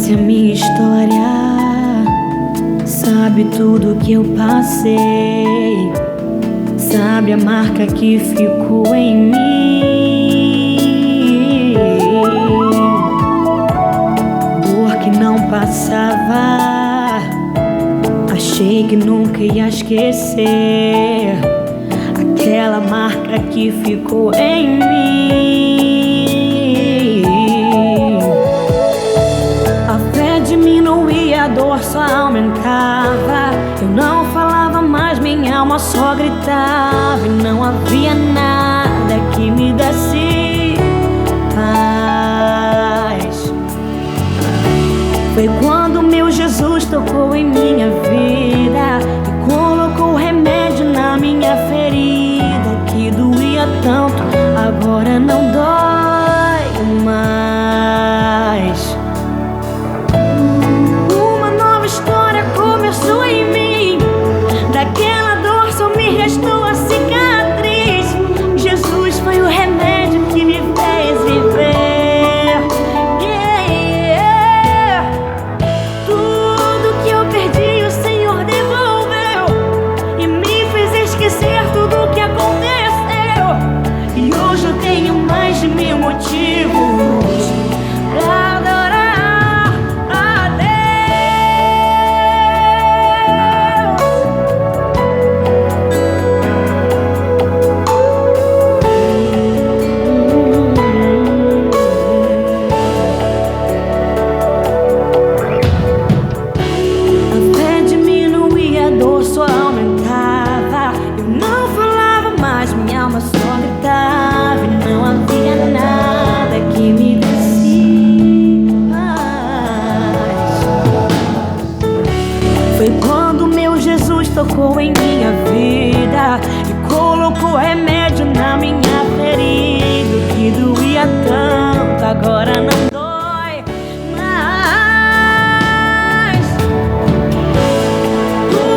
conhece a minha história, sabe tudo que eu passei, sabe a marca que ficou em mim, dor que não passava, achei que nunca ia esquecer, aquela marca que ficou em mim. A fé diminuía, a dor só aumentava, eu não falava mais, minha alma só gritava, e não havia nada que me desse paz. Foi quando meu Jesus tocou em minha vida e colocou remédio na minha ferida, que doía tanto, agora não dói mais. Uma nova história começou em mim, daquela dor só me restou a cicatriz. Jesus foi o remédio que me fez viver. Yeah, yeah. Tudo que eu perdi o Senhor devolveu e me fez esquecer tudo o que aconteceu. E hoje eu tenho mais de 1000 motivos pra adorar a Deus. A fé diminuía, a dor só aumentava, eu não falava mais, minha alma só gritava, e não havia nada que me desse paz. Foi quando meu Jesus tocou em minha vida e colocou remédio na minha ferida, que doía tanto, agora não dói mais.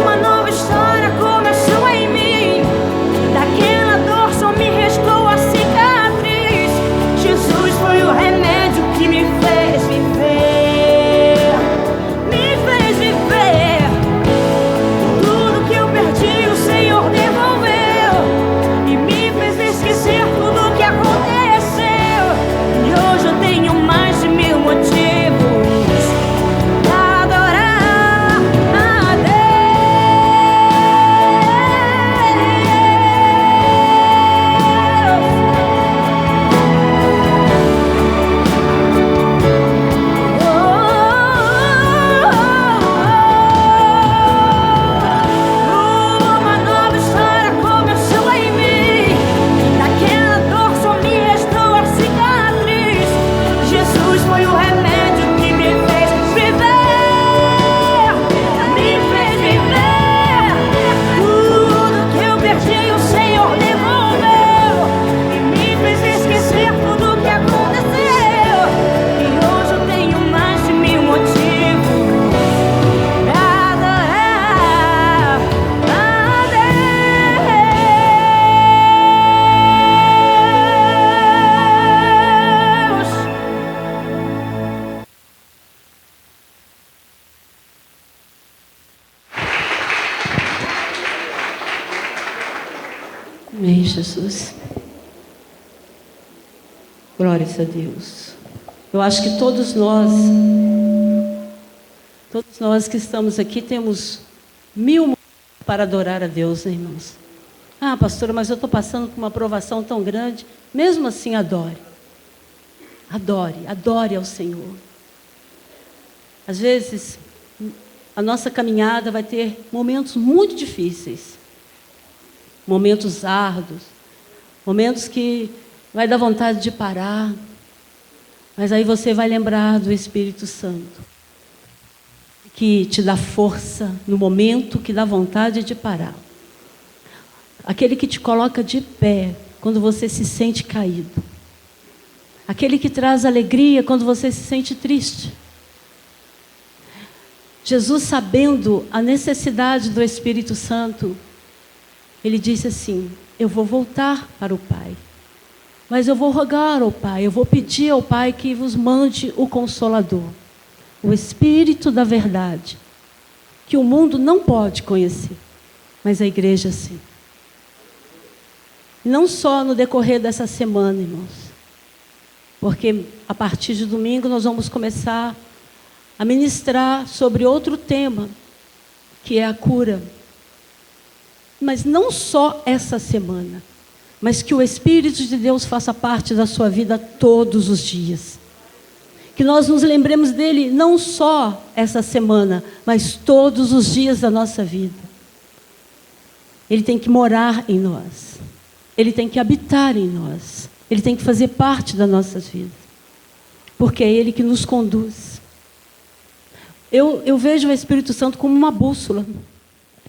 Uma nova história começou em mim, daquela dor só me restou a cicatriz. Jesus foi o remédio que me fez viver, me fez viver. Tudo que eu perdi o Senhor devolveu e me fez esquecer tudo o que aconteceu. E hoje eu tenho mais de 1000 motivos pra adorar a Uma nova história começou em mim, daquela dor só me restou a cicatriz. Jesus foi o remédio que me fez viver, me fez viver. Tudo que eu perdi o Senhor devolveu e me fez esquecer tudo o que aconteceu. E hoje eu tenho mais de 1000 motivos pra adorar a Deus. Amém, Jesus. Glórias a Deus. Eu acho que todos nós que estamos aqui temos 1000 motivos para adorar a Deus, né, irmãos? Ah, pastora, mas eu estou passando por uma provação tão grande. Mesmo assim, adore. Adore, adore ao Senhor. Às vezes, a nossa caminhada vai ter momentos muito difíceis, momentos árduos, momentos que vai dar vontade de parar, mas aí você vai lembrar do Espírito Santo, que te dá força no momento que dá vontade de parar. Aquele que te coloca de pé quando você se sente caído. Aquele que traz alegria quando você se sente triste. Jesus, sabendo a necessidade do Espírito Santo, ele disse assim: eu vou voltar para o Pai, mas eu vou rogar ao Pai, eu vou pedir ao Pai que vos mande o Consolador. o Espírito da verdade, que o mundo não pode conhecer, mas a igreja sim. Não só no decorrer dessa semana, irmãos, porque a partir de domingo nós vamos começar a ministrar sobre outro tema, que é a cura. Mas não só essa semana, mas que o Espírito de Deus faça parte da sua vida todos os dias. Que nós nos lembremos dele não só essa semana, mas todos os dias da nossa vida. Ele tem que morar em nós. Ele tem que habitar em nós. Ele tem que fazer parte das nossas vidas. Porque é ele que nos conduz. Eu vejo o Espírito Santo como uma bússola.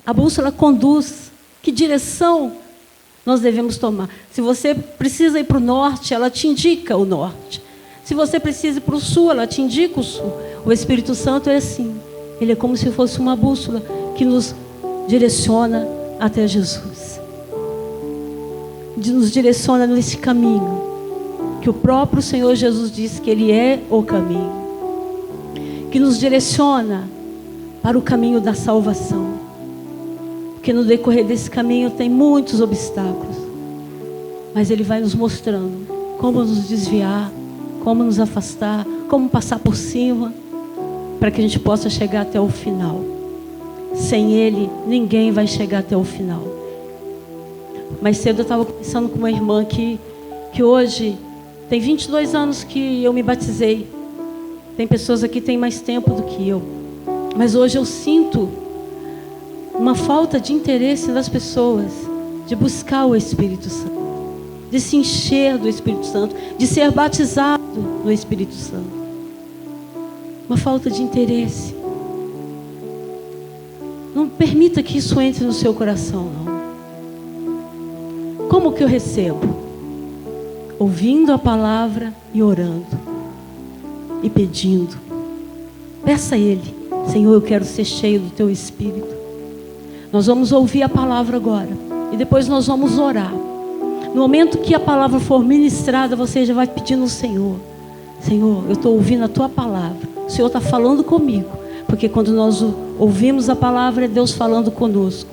A bússola conduz. Que direção nós devemos tomar? Se você precisa ir para o norte, ela te indica o norte. Se você precisa ir para o sul, ela te indica o sul. O Espírito Santo é assim. Ele é como se fosse uma bússola que nos direciona até Jesus. Nos direciona nesse caminho. Que o próprio Senhor Jesus disse que Ele é o caminho. Que nos direciona para o caminho da salvação. Porque no decorrer desse caminho tem muitos obstáculos. Mas Ele vai nos mostrando como nos desviar, como nos afastar, como passar por cima, para que a gente possa chegar até o final. Sem Ele, ninguém vai chegar até o final. Mais cedo eu estava conversando com uma irmã que hoje tem 22 anos que eu me batizei. Tem pessoas aqui que têm mais tempo do que eu. Mas hoje eu sinto uma falta de interesse das pessoas de buscar o Espírito Santo, de se encher do Espírito Santo, de ser batizado no Espírito Santo. Uma falta de interesse. Não permita que isso entre no seu coração, não. Como que eu recebo? Ouvindo a palavra e orando. E pedindo. Peça a Ele: Senhor, eu quero ser cheio do Teu Espírito. Nós vamos ouvir a palavra agora. E depois nós vamos orar. No momento que a palavra for ministrada, você já vai pedindo ao Senhor: Senhor, eu estou ouvindo a Tua palavra. O Senhor está falando comigo. Porque quando nós ouvimos a palavra, é Deus falando conosco.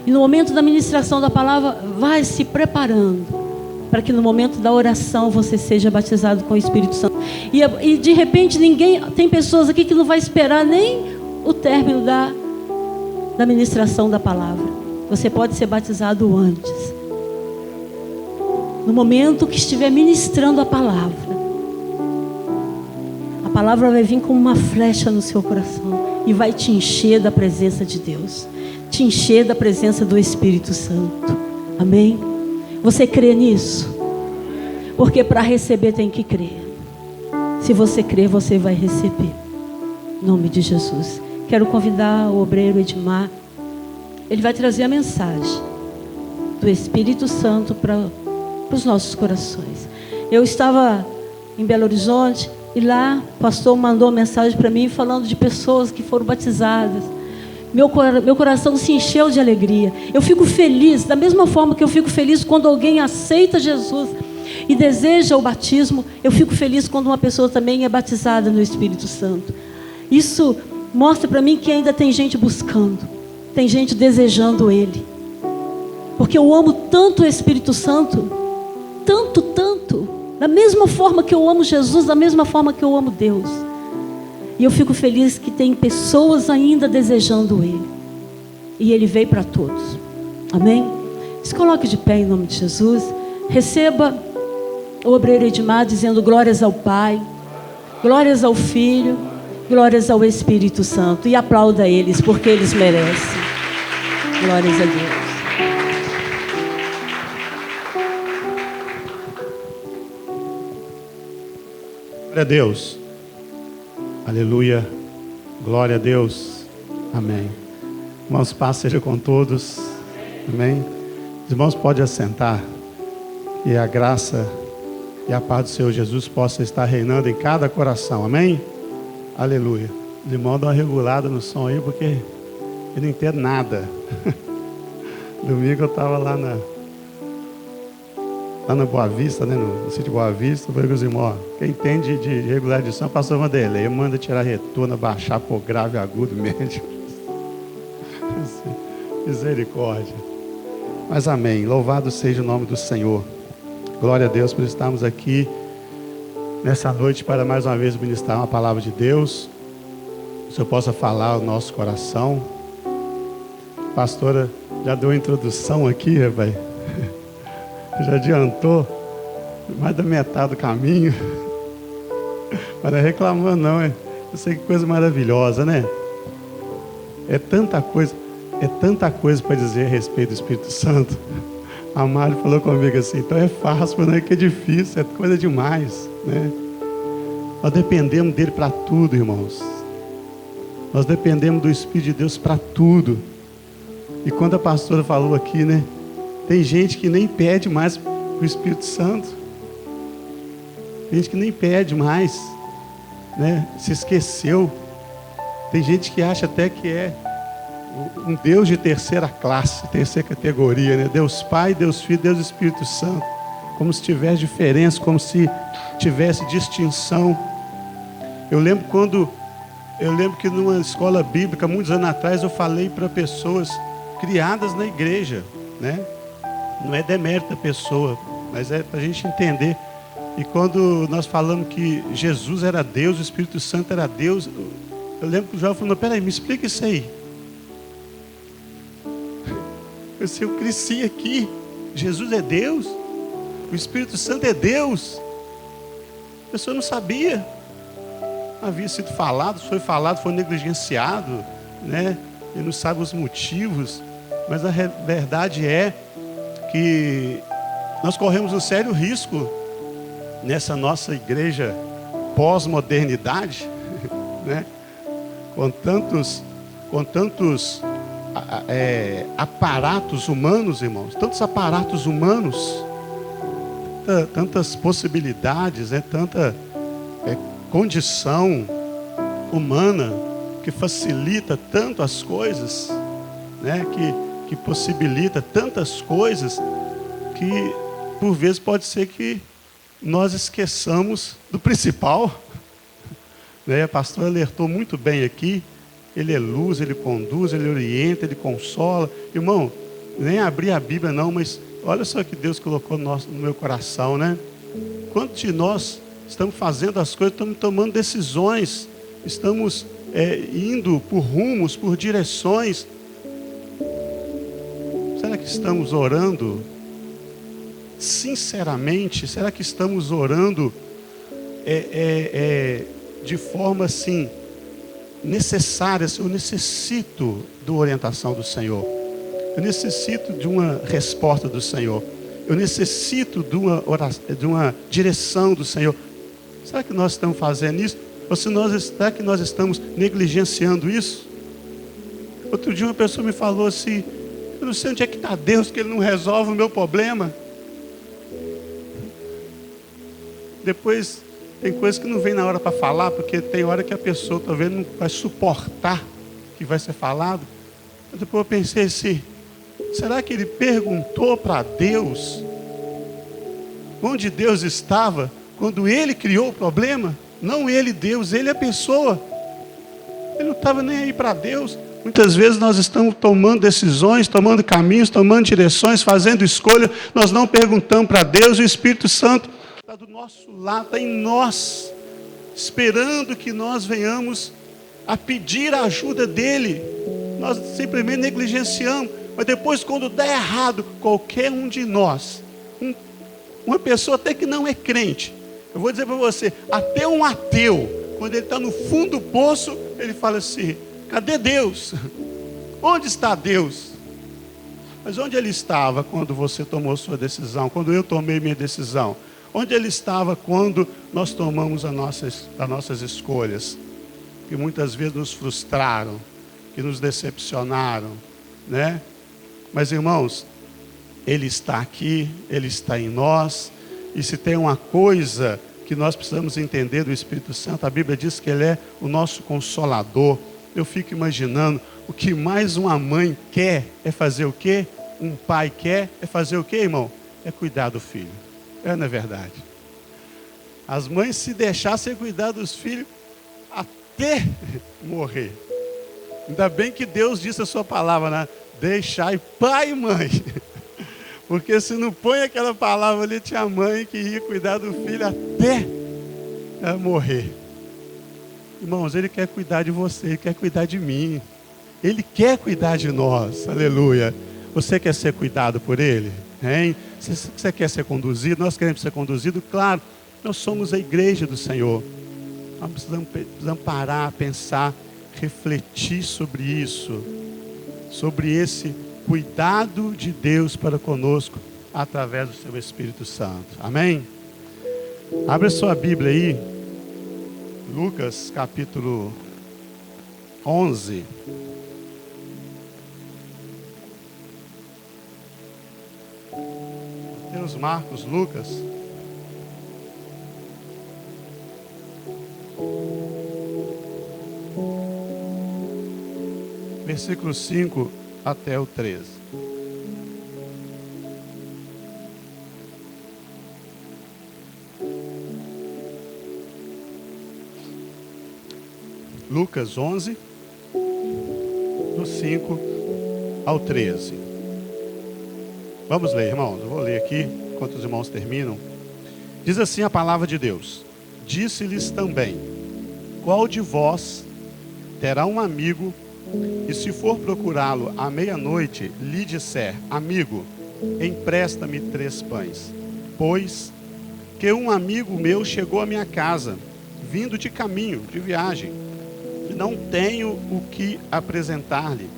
E no momento da ministração da palavra, vai se preparando, para que no momento da oração você seja batizado com o Espírito Santo. E de repente tem pessoas aqui que não vai esperar nem o término da ministração da palavra. Você pode ser batizado antes. No momento que estiver ministrando a palavra vai vir como uma flecha no seu coração e vai te encher da presença de Deus, te encher da presença do Espírito Santo. Amém? Você crê nisso? Porque para receber tem que crer. Se você crer, você vai receber. Em nome de Jesus. Quero convidar o obreiro Edmar. Ele vai trazer a mensagem do Espírito Santo para os nossos corações. Eu estava em Belo Horizonte e lá o pastor mandou uma mensagem para mim falando de pessoas que foram batizadas. Meu coração se encheu de alegria. Eu fico feliz, da mesma forma que eu fico feliz quando alguém aceita Jesus e deseja o batismo. Eu fico feliz quando uma pessoa também é batizada no Espírito Santo. Isso mostra para mim que ainda tem gente buscando, tem gente desejando Ele. Porque eu amo tanto o Espírito Santo, tanto, da mesma forma que eu amo Jesus, da mesma forma que eu amo Deus. E eu fico feliz que tem pessoas ainda desejando Ele. E Ele veio para todos. Amém? Se coloque de pé em nome de Jesus. Receba o obreiro Edmar dizendo glórias ao Pai, glórias ao Filho, glórias ao Espírito Santo. E aplauda eles, porque eles merecem. Glórias a Deus. Glória a Deus. Aleluia. Glória a Deus. Amém. Irmãos, paz seja com todos. Amém. Os irmãos podem assentar. E a graça e a paz do Senhor Jesus possa estar reinando em cada coração. Amém. Aleluia. Os irmãos dão uma regulada no som aí, porque eu não entendo nada. Domingo eu estava lá lá na Boa Vista, né, no sítio Boa Vista. Eu falei com os irmãos, ó, quem entende de regularização, pastor Vanderlei, manda tirar retorno, baixar por grave, agudo, médio. Misericórdia. Mas amém, louvado seja o nome do Senhor. Glória a Deus por estarmos aqui nessa noite para mais uma vez ministrar uma palavra de Deus. Que o Senhor possa falar ao nosso coração. A pastora já deu a introdução aqui, rapaz. Já adiantou mais da metade do caminho. Mas não é reclamando não, é. Eu sei que coisa maravilhosa, né? É tanta coisa para dizer a respeito do Espírito Santo. A Mari falou comigo assim, então é fácil, não é que é difícil, é coisa demais, né? Nós dependemos dele para tudo, irmãos. Nós dependemos do Espírito de Deus para tudo. E quando a pastora falou aqui, né? Tem gente que nem pede mais o Espírito Santo. Tem gente que nem pede mais, né? Se esqueceu. Tem gente que acha até que é um Deus de terceira classe, terceira categoria, né? Deus Pai, Deus Filho, Deus Espírito Santo. Como se tivesse diferença, como se tivesse distinção. Eu lembro que numa escola bíblica, muitos anos atrás, eu falei para pessoas criadas na igreja, né? Não é demérito da pessoa, mas é para a gente entender. E quando nós falamos que Jesus era Deus, o Espírito Santo era Deus, eu lembro que o jovem falou, peraí, me explica isso aí. Eu cresci aqui, Jesus é Deus, o Espírito Santo é Deus. A pessoa não sabia. Havia sido falado, foi negligenciado, né? Ele não sabe os motivos, mas a verdade é que nós corremos um sério risco nessa nossa igreja pós-modernidade, né? com tantos aparatos humanos, irmãos, tantos aparatos humanos, tantas possibilidades, né? Tanta condição humana que facilita tanto as coisas, né? Que possibilita tantas coisas que por vezes pode ser que nós esqueçamos do principal, né? A pastora alertou muito bem aqui. Ele é luz, ele conduz, ele orienta, ele consola. Irmão, nem abri a Bíblia não, mas olha só que Deus colocou no meu coração, né? Quantos de nós estamos fazendo as coisas, estamos tomando decisões, estamos indo por rumos, por direções. Será que estamos orando sinceramente? Será que estamos orando de forma assim necessária? Eu necessito da orientação do Senhor. Eu necessito de uma resposta do Senhor. Eu necessito de uma direção do Senhor. Será que nós estamos fazendo isso? Ou será que nós estamos negligenciando isso? Outro dia uma pessoa me falou assim, eu não sei onde é que está Deus, que Ele não resolve o meu problema. Depois, tem coisas que não vem na hora para falar, porque tem hora que a pessoa talvez não vai suportar o que vai ser falado. Mas depois eu pensei assim, será que ele perguntou para Deus onde Deus estava quando ele criou o problema? Não ele, Deus, ele é a pessoa. Ele não estava nem aí para Deus. Muitas vezes nós estamos tomando decisões, tomando caminhos, tomando direções, fazendo escolha. Nós não perguntamos para Deus. O Espírito Santo está do nosso lado, está em nós, esperando que nós venhamos a pedir a ajuda dele. Nós simplesmente negligenciamos. Mas depois, quando dá errado, qualquer um de nós, uma pessoa até que não é crente, eu vou dizer para você, até um ateu, quando ele está no fundo do poço, ele fala assim, cadê Deus? Onde está Deus? Mas onde ele estava quando você tomou sua decisão? Quando eu tomei minha decisão? Onde ele estava quando nós tomamos as nossas escolhas? Que muitas vezes nos frustraram, que nos decepcionaram, né? Mas irmãos, Ele está aqui, Ele está em nós. E se tem uma coisa que nós precisamos entender do Espírito Santo, a Bíblia diz que Ele é o nosso consolador. Eu fico imaginando, o que mais uma mãe quer é fazer o quê? Um pai quer é fazer o quê, irmão? É cuidar do filho. Não é verdade? As mães, se deixassem cuidar dos filhos até morrer. Ainda bem que Deus disse a sua palavra, né? Deixai pai e mãe. Porque se não põe aquela palavra ali, tinha mãe que ia cuidar do filho até morrer. Irmãos, Ele quer cuidar de você, Ele quer cuidar de mim. Ele quer cuidar de nós, aleluia. Você quer ser cuidado por Ele? Hein? Você quer ser conduzido? Nós queremos ser conduzidos, claro. Nós somos a igreja do Senhor. Nós precisamos parar, pensar, refletir sobre isso. Sobre esse cuidado de Deus para conosco, através do seu Espírito Santo. Amém? Abre sua Bíblia aí. Lucas capítulo 11. Mateus, Marcos, Lucas. Versículo 5 até o 13. Lucas 11, do 5 ao 13. Vamos ler, irmãos. Eu vou ler aqui, enquanto os irmãos terminam. Diz assim a palavra de Deus: Disse-lhes também: Qual de vós terá um amigo, e se for procurá-lo à meia-noite, lhe disser: Amigo, empresta-me 3 pães? Pois que um amigo meu chegou à minha casa, vindo de caminho, de viagem, e não tenho o que apresentar-lhe.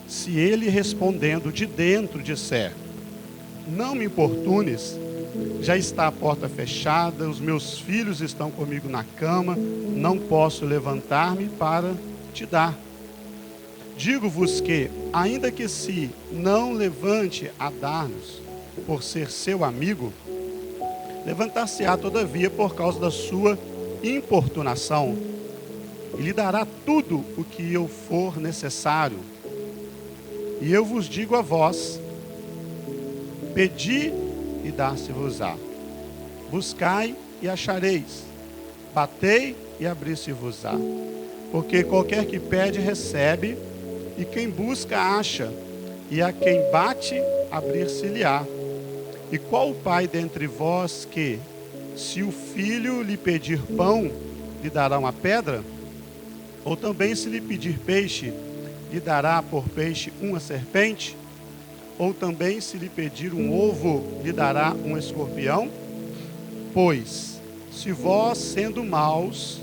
Se ele respondendo de dentro disser: Não me importunes, já está a porta fechada, os meus filhos estão comigo na cama, não posso levantar-me para te dar. Digo-vos que, ainda que se não levante a dar-nos, por ser seu amigo, levantar-se-á todavia por causa da sua importunação, e lhe dará tudo o que eu for necessário. E eu vos digo a vós: pedi e dar-se-vos-á. Buscai e achareis. Batei e abrir-se-vos-á. Porque qualquer que pede, recebe, e quem busca, acha, e a quem bate, abrir-se-lhe-á. E qual o pai dentre vós que, se o filho lhe pedir pão, lhe dará uma pedra? Ou também, se lhe pedir peixe, lhe dará por peixe uma serpente? Ou também, se lhe pedir um ovo, lhe dará um escorpião? Pois, se vós, sendo maus,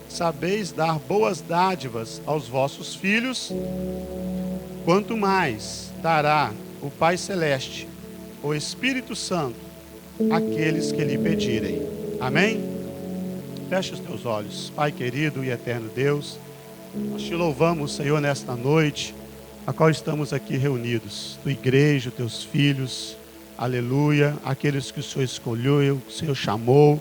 sabeis dar boas dádivas aos vossos filhos, quanto mais dará o Pai Celeste, o Espírito Santo, àqueles que lhe pedirem. Amém? Feche os teus olhos. Pai querido e eterno Deus, nós te louvamos, Senhor, nesta noite, a qual estamos aqui reunidos, tua igreja, teus filhos, aleluia, aqueles que o Senhor escolheu, que o Senhor chamou,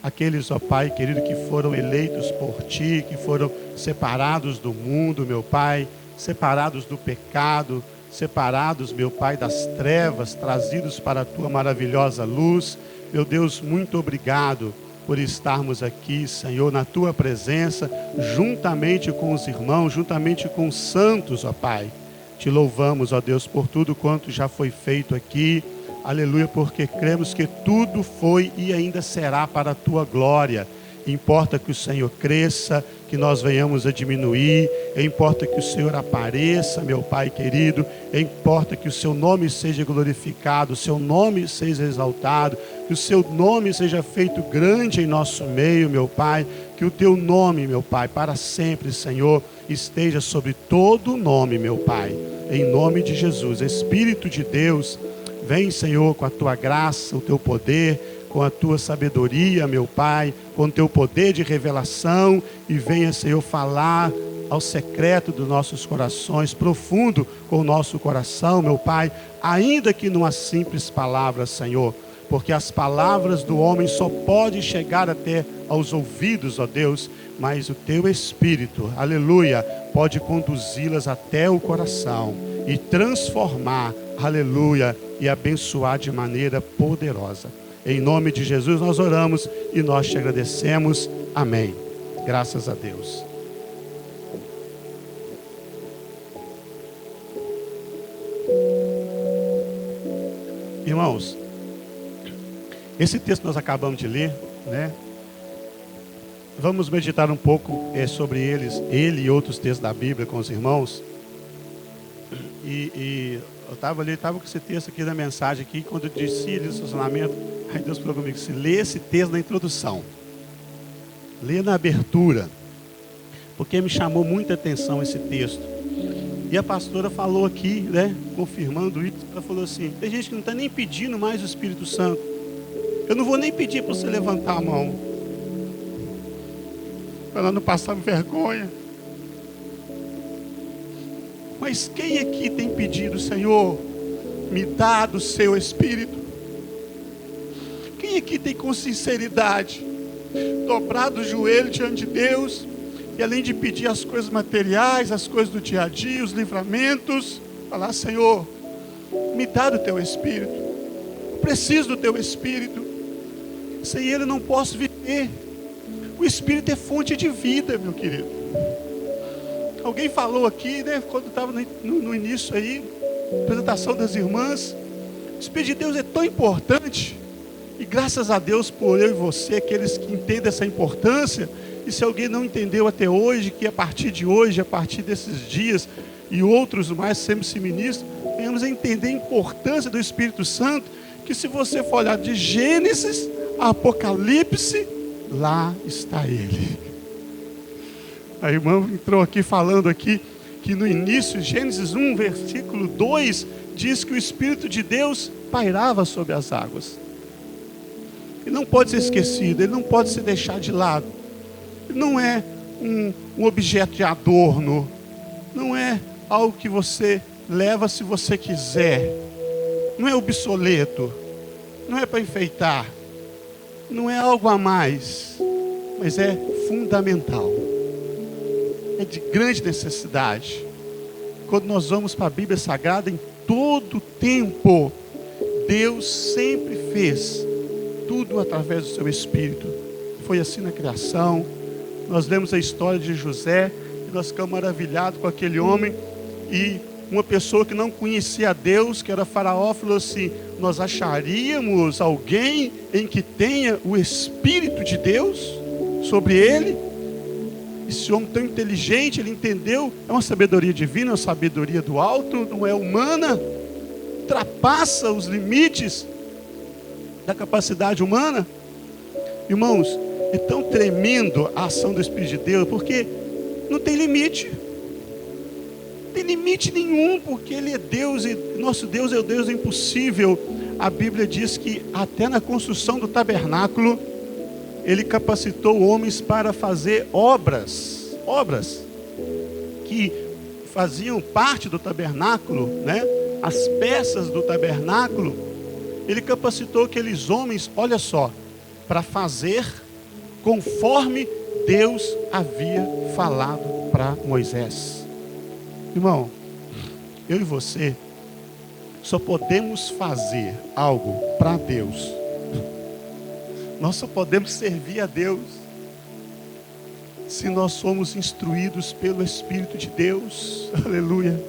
aqueles, ó Pai querido, que foram eleitos por Ti, que foram separados do mundo, meu Pai, separados do pecado, separados, meu Pai, das trevas, trazidos para a Tua maravilhosa luz. Meu Deus, muito obrigado por estarmos aqui, Senhor, na Tua presença, juntamente com os irmãos, juntamente com os santos, ó Pai. Te louvamos, ó Deus, por tudo quanto já foi feito aqui. Aleluia, porque cremos que tudo foi e ainda será para a Tua glória. Importa que o Senhor cresça, que nós venhamos a diminuir. Importa que o Senhor apareça, meu Pai querido. Importa que o Seu nome seja glorificado, o Seu nome seja exaltado, que o Seu nome seja feito grande em nosso meio, meu Pai. Que o Teu nome, meu Pai, para sempre, Senhor, esteja sobre todo o nome, meu Pai. Em nome de Jesus, Espírito de Deus, vem, Senhor, com a Tua graça, o Teu poder, com a Tua sabedoria, meu Pai, com o Teu poder de revelação, e venha, Senhor, falar ao secreto dos nossos corações, profundo com o nosso coração, meu Pai, ainda que numa simples palavra, Senhor, porque as palavras do homem só podem chegar até aos ouvidos, ó Deus, mas o Teu Espírito, aleluia, pode conduzi-las até o coração e transformar, aleluia, e abençoar de maneira poderosa. Em nome de Jesus nós oramos e nós te agradecemos. Amém. Graças a Deus. Irmãos, esse texto que nós acabamos de ler, né? Vamos meditar um pouco sobre ele e outros textos da Bíblia com os irmãos. E eu estava com esse texto aqui da mensagem aqui, quando eu disse ali no estacionamento, aí Deus falou comigo, se lê esse texto na introdução, lê na abertura, porque me chamou muita atenção esse texto. E a pastora falou aqui, né, confirmando isso, ela falou assim, tem gente que não está nem pedindo mais o Espírito Santo. Eu não vou nem pedir para você levantar a mão, para não passar vergonha. Mas quem aqui tem pedido, Senhor, me dá do seu Espírito? Quem aqui tem com sinceridade dobrado o joelho diante de Deus, e além de pedir as coisas materiais, as coisas do dia a dia, os livramentos, falar, Senhor, me dá do teu Espírito, eu preciso do teu Espírito, sem ele não posso viver. O Espírito é fonte de vida, meu querido. Alguém falou aqui, né, quando estava no início aí, apresentação das irmãs, o Espírito de Deus é tão importante, e graças a Deus por eu e você, aqueles que entendem essa importância. E se alguém não entendeu até hoje, que a partir de hoje, a partir desses dias, e outros mais sempre se ministram, venhamos a entender a importância do Espírito Santo, que se você for olhar de Gênesis a Apocalipse, lá está ele. A irmã entrou aqui falando aqui, que no início, Gênesis 1, versículo 2, diz que o Espírito de Deus pairava sobre as águas. Ele não pode ser esquecido, ele não pode ser deixado de lado. Ele não é um objeto de adorno, não é algo que você leva se você quiser, não é obsoleto, não é para enfeitar, não é algo a mais, mas é fundamental, é de grande necessidade. Quando nós vamos para a Bíblia Sagrada, em todo tempo, Deus sempre fez tudo através do seu Espírito. Foi assim na criação. Nós lemos a história de José, e nós ficamos maravilhados com aquele homem, e uma pessoa que não conhecia a Deus, que era Faraó, falou assim, nós acharíamos alguém em que tenha o Espírito de Deus sobre ele? Esse homem tão inteligente, ele entendeu, é uma sabedoria divina, é uma sabedoria do alto, não é humana, ultrapassa os limites da capacidade humana. Irmãos, é tão tremendo a ação do Espírito de Deus, porque não tem limite. Não tem limite nenhum, porque Ele é Deus, e nosso Deus é o Deus do impossível. A Bíblia diz que até na construção do tabernáculo, Ele capacitou homens para fazer obras que faziam parte do tabernáculo, né? As peças do tabernáculo. Ele capacitou aqueles homens, olha só, para fazer conforme Deus havia falado para Moisés. Irmão, eu e você só podemos fazer algo para Deus. Nós só podemos servir a Deus se nós somos instruídos pelo Espírito de Deus. Aleluia.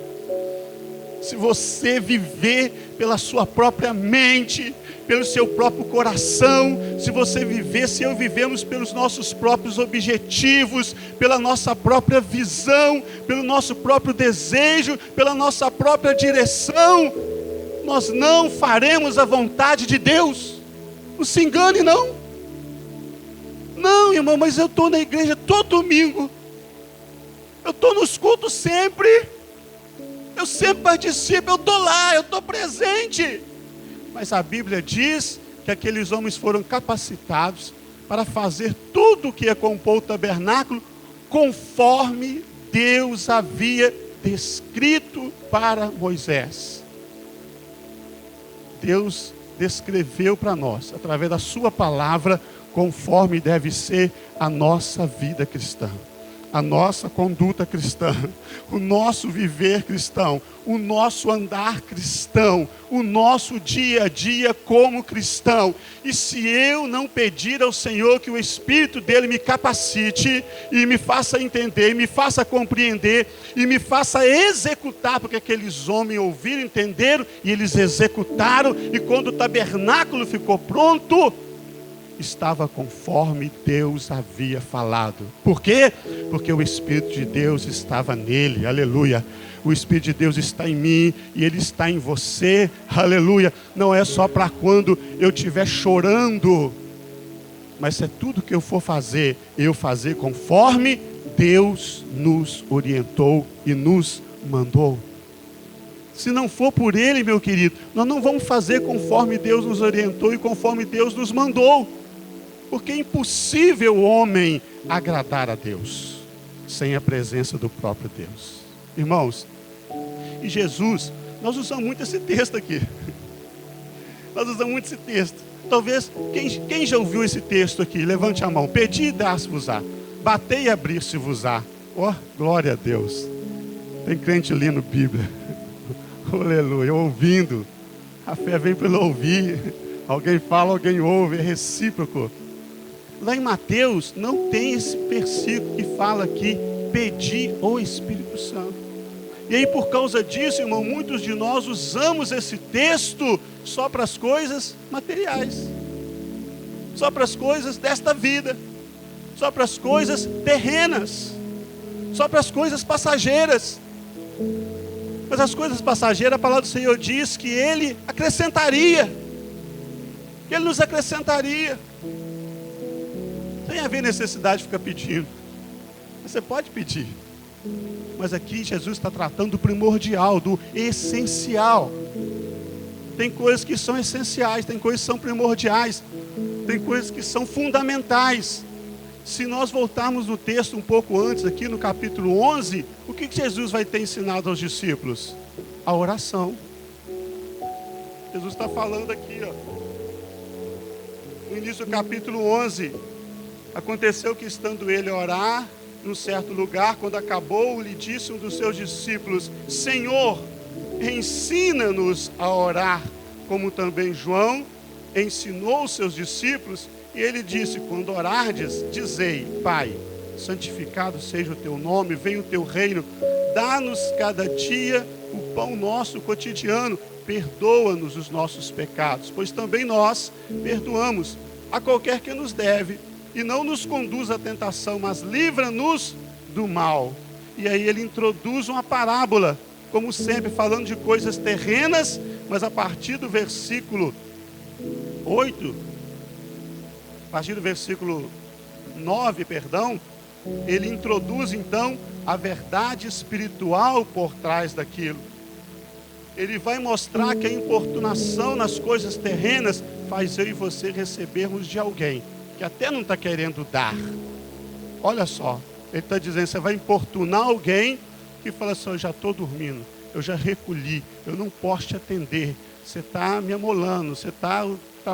Se você viver pela sua própria mente, pelo seu próprio coração, se você viver, se eu vivemos pelos nossos próprios objetivos, pela nossa própria visão, pelo nosso próprio desejo, pela nossa própria direção, nós não faremos a vontade de Deus. Não se engane, não. Não, irmão, mas eu estou na igreja todo domingo, eu estou nos cultos sempre, eu sempre participo, eu estou lá, eu estou presente. Mas a Bíblia diz que aqueles homens foram capacitados para fazer tudo o que ia compor o tabernáculo, conforme Deus havia descrito para Moisés. Deus descreveu para nós, através da sua palavra, conforme deve ser a nossa vida cristã. a nossa conduta cristã, o nosso viver cristão, o nosso andar cristão, o nosso dia a dia como cristão. E se eu não pedir ao Senhor que o Espírito dele me capacite e me faça entender, me faça compreender e me faça executar, porque aqueles homens ouviram, entenderam e eles executaram, e quando o tabernáculo ficou pronto, estava conforme Deus havia falado. Por quê? Porque o Espírito de Deus estava nele, aleluia. O Espírito de Deus está em mim e ele está em você, aleluia. Não é só para quando eu estiver chorando, mas é tudo que eu for fazer, eu fazer conforme Deus nos orientou e nos mandou. Se não for por ele, meu querido, nós não vamos fazer conforme Deus nos orientou e conforme Deus nos mandou. Porque é impossível o homem agradar a Deus sem a presença do próprio Deus. Irmãos, e Jesus, nós usamos muito esse texto aqui. Nós usamos muito esse texto. Talvez, quem já ouviu esse texto aqui? Levante a mão. Pedi e dá-se-vos-á. Batei e abrir-se-vos-á. Ó, glória a Deus. Tem crente lendo Bíblia. Aleluia, ouvindo. A fé vem pelo ouvir. Alguém fala, alguém ouve, é recíproco. Lá em Mateus não tem esse versículo que fala aqui, pedi o Espírito Santo. E aí por causa disso, irmão, muitos de nós usamos esse texto só para as coisas materiais. Só para as coisas desta vida. Só para as coisas terrenas. Só para as coisas passageiras. Mas as coisas passageiras, a palavra do Senhor diz que Ele acrescentaria. Que Ele nos acrescentaria. Tem a ver necessidade de ficar pedindo. Você pode pedir. Mas aqui Jesus está tratando do primordial, do essencial. Tem coisas que são essenciais, tem coisas que são primordiais, tem coisas que são fundamentais. Se nós voltarmos no texto um pouco antes, aqui no capítulo 11, o que Jesus vai ter ensinado aos discípulos? A oração. Jesus está falando aqui, ó. No início do capítulo 11, aconteceu que estando ele a orar, num certo lugar, quando acabou, lhe disse um dos seus discípulos: Senhor, ensina-nos a orar, como também João ensinou os seus discípulos. E ele disse: quando orardes, dizei: Pai, santificado seja o teu nome, venha o teu reino, dá-nos cada dia o pão nosso cotidiano, perdoa-nos os nossos pecados, pois também nós perdoamos a qualquer que nos deve, e não nos conduz à tentação, mas livra-nos do mal. E aí ele introduz uma parábola, como sempre, falando de coisas terrenas, mas a partir do versículo 8, a partir do versículo 9, ele introduz então a verdade espiritual por trás daquilo. Ele vai mostrar que a importunação nas coisas terrenas faz eu e você recebermos de alguém que até não está querendo dar. Olha só, ele está dizendo, você vai importunar alguém que fala assim: eu já estou dormindo, eu já recolhi, eu não posso te atender, você está me amolando, você está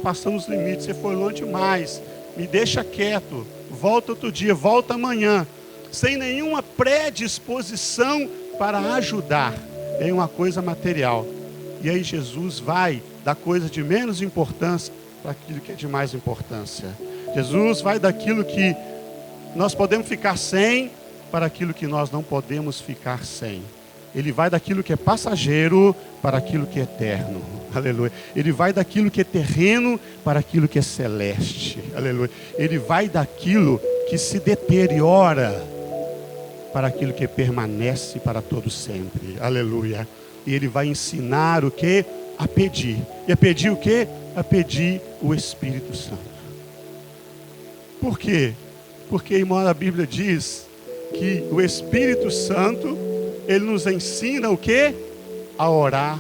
passando os limites, você foi longe demais, me deixa quieto, volta outro dia, volta amanhã, sem nenhuma predisposição para ajudar, em uma coisa material. E aí Jesus vai da coisa de menos importância para aquilo que é de mais importância. Jesus vai daquilo que nós podemos ficar sem para aquilo que nós não podemos ficar sem. Ele vai daquilo que é passageiro para aquilo que é eterno. Aleluia. Ele vai daquilo que é terreno para aquilo que é celeste. Aleluia. Ele vai daquilo que se deteriora para aquilo que permanece para todo sempre. Aleluia. E ele vai ensinar o que? A pedir. E a pedir o que? A pedir o Espírito Santo. Por quê? Porque, irmão, a Bíblia diz que o Espírito Santo, ele nos ensina o quê? A orar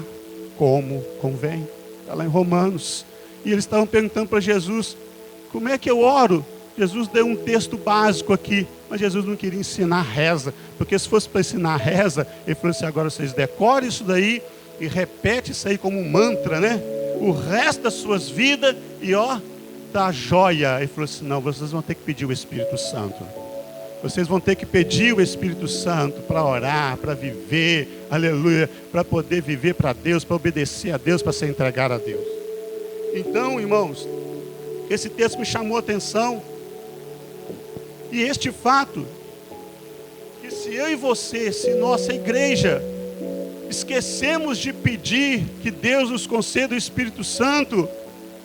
como convém. Está lá em Romanos. E eles estavam perguntando para Jesus: como é que eu oro? Jesus deu um texto básico aqui, mas Jesus não queria ensinar reza, porque se fosse para ensinar reza, ele falou assim: agora vocês decorem isso daí e repete isso aí como um mantra, né? O resto das suas vidas, e ó, tá joia. Ele falou assim: não, vocês vão ter que pedir o Espírito Santo. Vocês vão ter que pedir o Espírito Santo para orar, para viver, aleluia, para poder viver para Deus, para obedecer a Deus, para se entregar a Deus. Então, irmãos, esse texto me chamou a atenção. E este fato, que se eu e você, se nossa igreja, esquecemos de pedir que Deus nos conceda o Espírito Santo,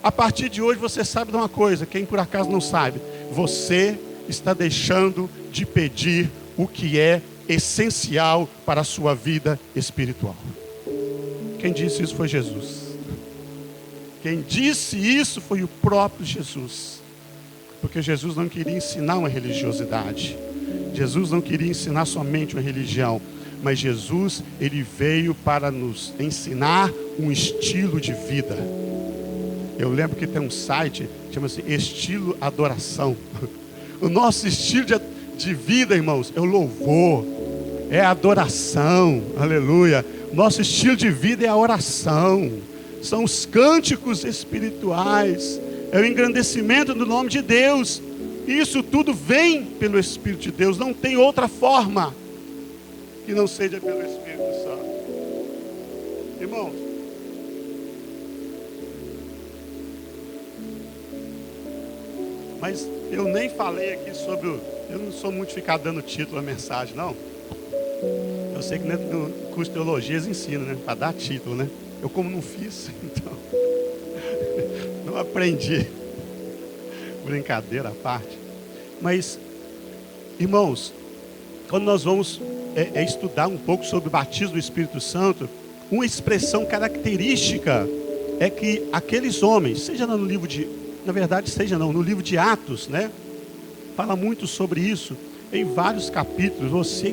a partir de hoje você sabe de uma coisa, quem por acaso não sabe, você está deixando de pedir o que é essencial para a sua vida espiritual. Quem disse isso foi Jesus. Quem disse isso foi o próprio Jesus. Porque Jesus não queria ensinar uma religiosidade. Jesus não queria ensinar somente uma religião. Mas Jesus, ele veio para nos ensinar um estilo de vida. Eu lembro que tem um site, chama-se Estilo Adoração. O nosso estilo de vida, irmãos, é o louvor, é a adoração, aleluia. Nosso estilo de vida é a oração, são os cânticos espirituais, é o engrandecimento do nome de Deus. Isso tudo vem pelo Espírito de Deus, não tem outra forma que não seja pelo Espírito Santo. Irmãos, mas eu nem falei aqui sobre eu não sou muito ficar dando título à mensagem, não. Eu sei que no curso de teologia eles ensinam, né? Para dar título, né? Eu como não fiz, então não aprendi. Brincadeira à parte. Mas, irmãos, quando nós vamos estudar um pouco sobre o batismo do Espírito Santo, uma expressão característica é que aqueles homens, seja no livro no livro de Atos, né? Fala muito sobre isso, em vários capítulos. Você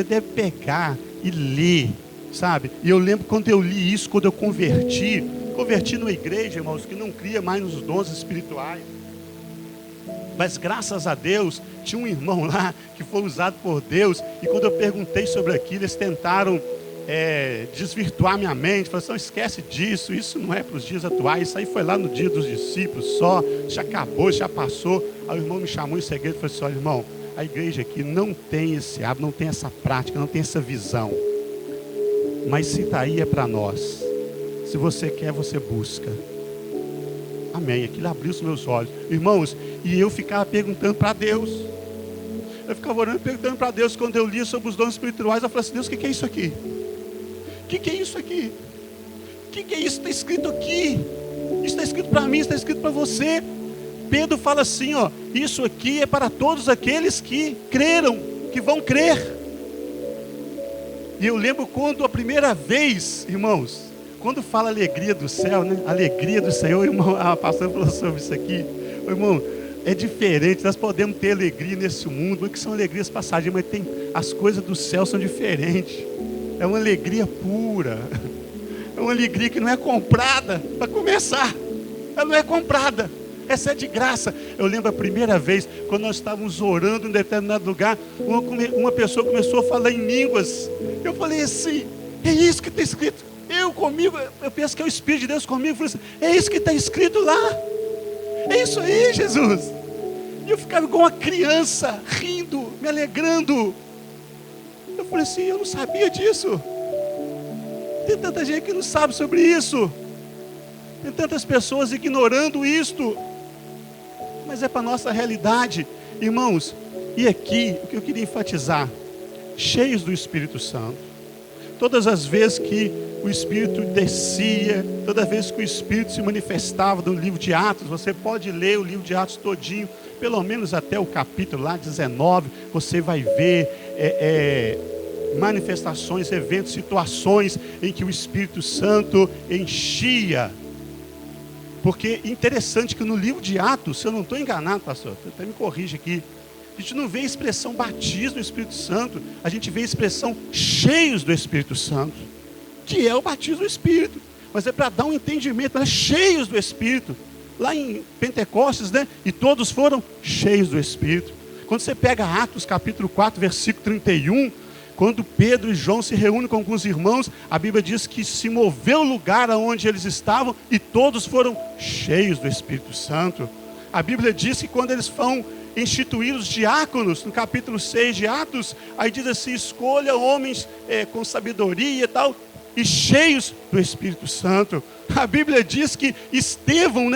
deve pegar e ler, sabe? E eu lembro quando eu li isso, quando eu converti numa igreja, irmãos, que não cria mais nos dons espirituais. Mas graças a Deus, tinha um irmão lá que foi usado por Deus, e quando eu perguntei sobre aquilo, eles tentaram desvirtuar minha mente, falaram assim, não, esquece disso, isso não é para os dias atuais, isso aí foi lá no dia dos discípulos só, já acabou, já passou. Aí o irmão me chamou em segredo e falou assim, olha, irmão, a igreja aqui não tem esse hábito, não tem essa prática, não tem essa visão, mas se está aí é para nós, se você quer, você busca. Amém. Aquilo abriu os meus olhos, irmãos, e eu ficava perguntando para Deus, eu ficava orando, perguntando para Deus. Quando eu lia sobre os dons espirituais, eu falei assim, Deus, o que é isso aqui? O que é isso aqui? O que é isso que está escrito aqui? Isso está escrito para mim, isso está escrito para você. Pedro fala assim, ó, isso aqui é para todos aqueles que creram, que vão crer. E eu lembro quando a primeira vez, irmãos, quando fala alegria do céu, né? Alegria do Senhor, irmão, a pastora falou sobre isso aqui. Irmão, é diferente, nós podemos ter alegria nesse mundo, que são alegrias passageiras, mas as coisas do céu são diferentes. É uma alegria pura, é uma alegria que não é comprada, para começar, ela não é comprada, essa é de graça. Eu lembro a primeira vez, quando nós estávamos orando em determinado lugar, uma pessoa começou a falar em línguas, eu falei assim, é isso que está escrito, eu penso que é o Espírito de Deus comigo, eu falei assim, é isso que está escrito lá, é isso aí, Jesus. E eu ficava igual uma criança, rindo, me alegrando. Eu falei assim, eu não sabia disso. Tem tanta gente que não sabe sobre isso. Tem tantas pessoas ignorando isto. Mas é para a nossa realidade, irmãos. E aqui, o que eu queria enfatizar, cheios do Espírito Santo. Todas as vezes que o Espírito descia, toda vez que o Espírito se manifestava no livro de Atos, você pode ler o livro de Atos todinho, pelo menos até o capítulo lá 19, você vai ver manifestações, eventos, situações em que o Espírito Santo enchia. Porque interessante que no livro de Atos, se eu não estou enganado, pastor, até me corrija aqui, a gente não vê a expressão batismo do Espírito Santo, a gente vê a expressão cheios do Espírito Santo, que é o batismo do Espírito, mas é para dar um entendimento, cheios do Espírito. Lá em Pentecostes, né? E todos foram cheios do Espírito. Quando você pega Atos capítulo 4, versículo 31, quando Pedro e João se reúnem com alguns irmãos, a Bíblia diz que se moveu o lugar onde eles estavam e todos foram cheios do Espírito Santo. A Bíblia diz que quando eles vão instituir os diáconos, no capítulo 6 de Atos, aí diz assim: escolha homens com sabedoria e tal, e cheios do Espírito Santo. A Bíblia diz que Estevão,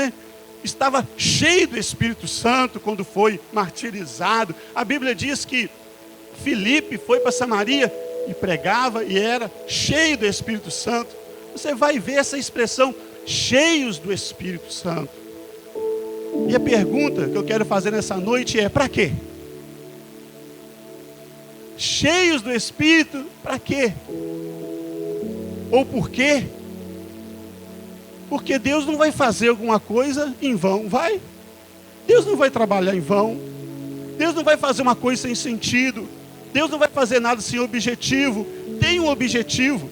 estava cheio do Espírito Santo quando foi martirizado. A Bíblia diz que Filipe foi para Samaria e pregava e era cheio do Espírito Santo. Você vai ver essa expressão, cheios do Espírito Santo. E a pergunta que eu quero fazer nessa noite é: para quê? Cheios do Espírito, para quê? Ou por quê? Porque Deus não vai fazer alguma coisa em vão, vai? Deus não vai trabalhar em vão. Deus não vai fazer uma coisa sem sentido. Deus não vai fazer nada sem objetivo. Tem um objetivo.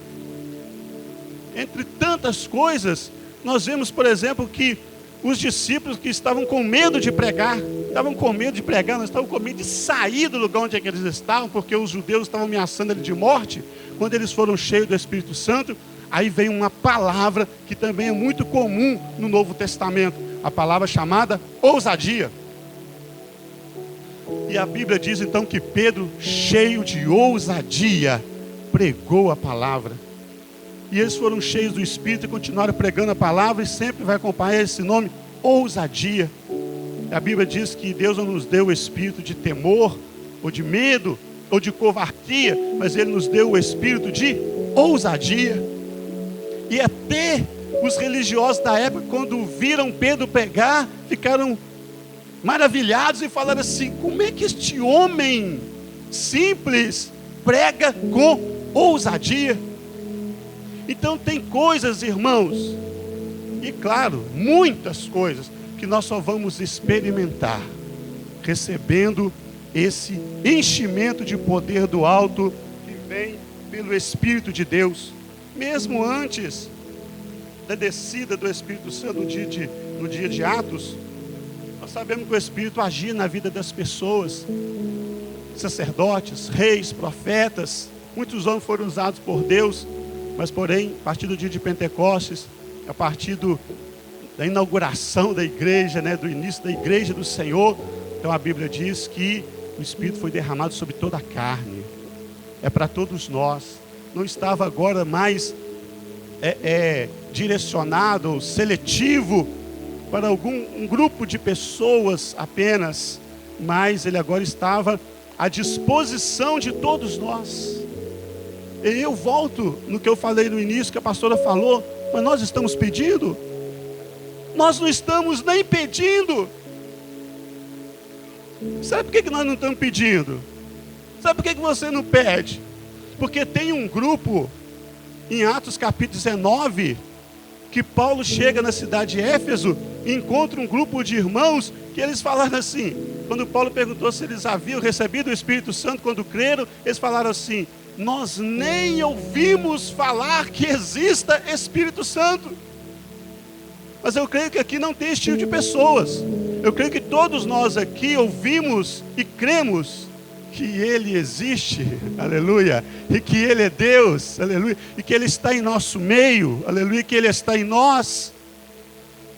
Entre tantas coisas, nós vemos, por exemplo, que os discípulos que estavam com medo de pregar, estavam com medo de pregar, nós estavam com medo de sair do lugar onde eles estavam, porque os judeus estavam ameaçando ele de morte. Quando eles foram cheios do Espírito Santo, aí vem uma palavra que também é muito comum no Novo Testamento, a palavra chamada ousadia. E a Bíblia diz então que Pedro, cheio de ousadia, pregou a palavra. E eles foram cheios do Espírito e continuaram pregando a palavra, e sempre vai acompanhar esse nome, ousadia. A Bíblia diz que Deus não nos deu o espírito de temor, ou de medo, ou de covardia, mas Ele nos deu o espírito de ousadia. E até os religiosos da época, quando viram Pedro pregar, ficaram maravilhados e falaram assim: como é que este homem simples prega com ousadia? Então tem coisas, irmãos, e claro, muitas coisas, que nós só vamos experimentar recebendo esse enchimento de poder do alto que vem pelo Espírito de Deus. Mesmo antes da descida do Espírito Santo no dia de Atos, nós sabemos que o Espírito agia na vida das pessoas, sacerdotes, reis, profetas. Muitos homens foram usados por Deus, mas porém, a partir do dia de Pentecostes, a partir da inauguração da igreja, do início da igreja do Senhor, então a Bíblia diz que o Espírito foi derramado sobre toda a carne. É para todos nós. Não estava agora mais direcionado, seletivo para um grupo de pessoas apenas, mas ele agora estava à disposição de todos nós. E eu volto no que eu falei no início, que a pastora falou, mas nós estamos pedindo? Nós não estamos nem pedindo. Sabe por que nós não estamos pedindo? Sabe por que você não pede? Porque tem um grupo, em Atos capítulo 19, que Paulo chega na cidade de Éfeso e encontra um grupo de irmãos que eles falaram assim, quando Paulo perguntou se eles haviam recebido o Espírito Santo quando creram, eles falaram assim: nós nem ouvimos falar que exista Espírito Santo. Mas eu creio que aqui não tem esse tipo de pessoas. Eu creio que todos nós aqui ouvimos e cremos que Ele existe, aleluia, e que Ele é Deus, aleluia, e que Ele está em nosso meio, aleluia, que Ele está em nós.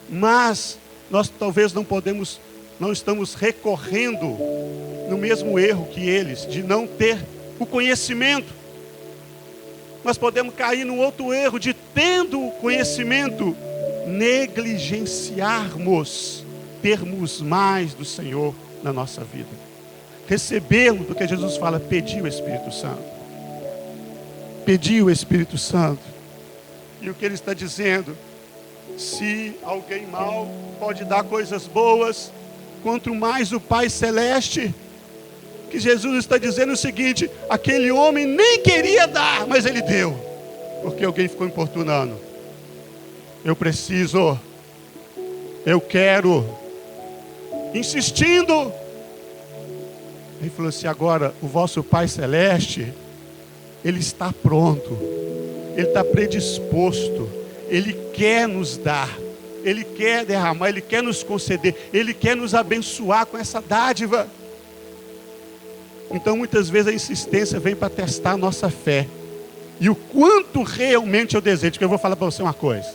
Mas nós talvez não estamos recorrendo no mesmo erro que eles, de não ter o conhecimento. Nós podemos cair num outro erro de, tendo o conhecimento, negligenciarmos, termos mais do Senhor na nossa vida. Recebê-lo, porque Jesus fala, pedi o Espírito Santo. Pedi o Espírito Santo. E o que ele está dizendo? Se alguém mau pode dar coisas boas, quanto mais o Pai Celeste. Que Jesus está dizendo o seguinte: aquele homem nem queria dar, mas ele deu, porque alguém ficou importunando. Eu preciso, eu quero, insistindo. Ele falou assim: agora o vosso Pai Celeste, Ele está pronto, Ele está predisposto, Ele quer nos dar, Ele quer derramar, Ele quer nos conceder, Ele quer nos abençoar com essa dádiva. Então muitas vezes a insistência vem para testar a nossa fé, e o quanto realmente eu desejo. Porque eu vou falar para você uma coisa: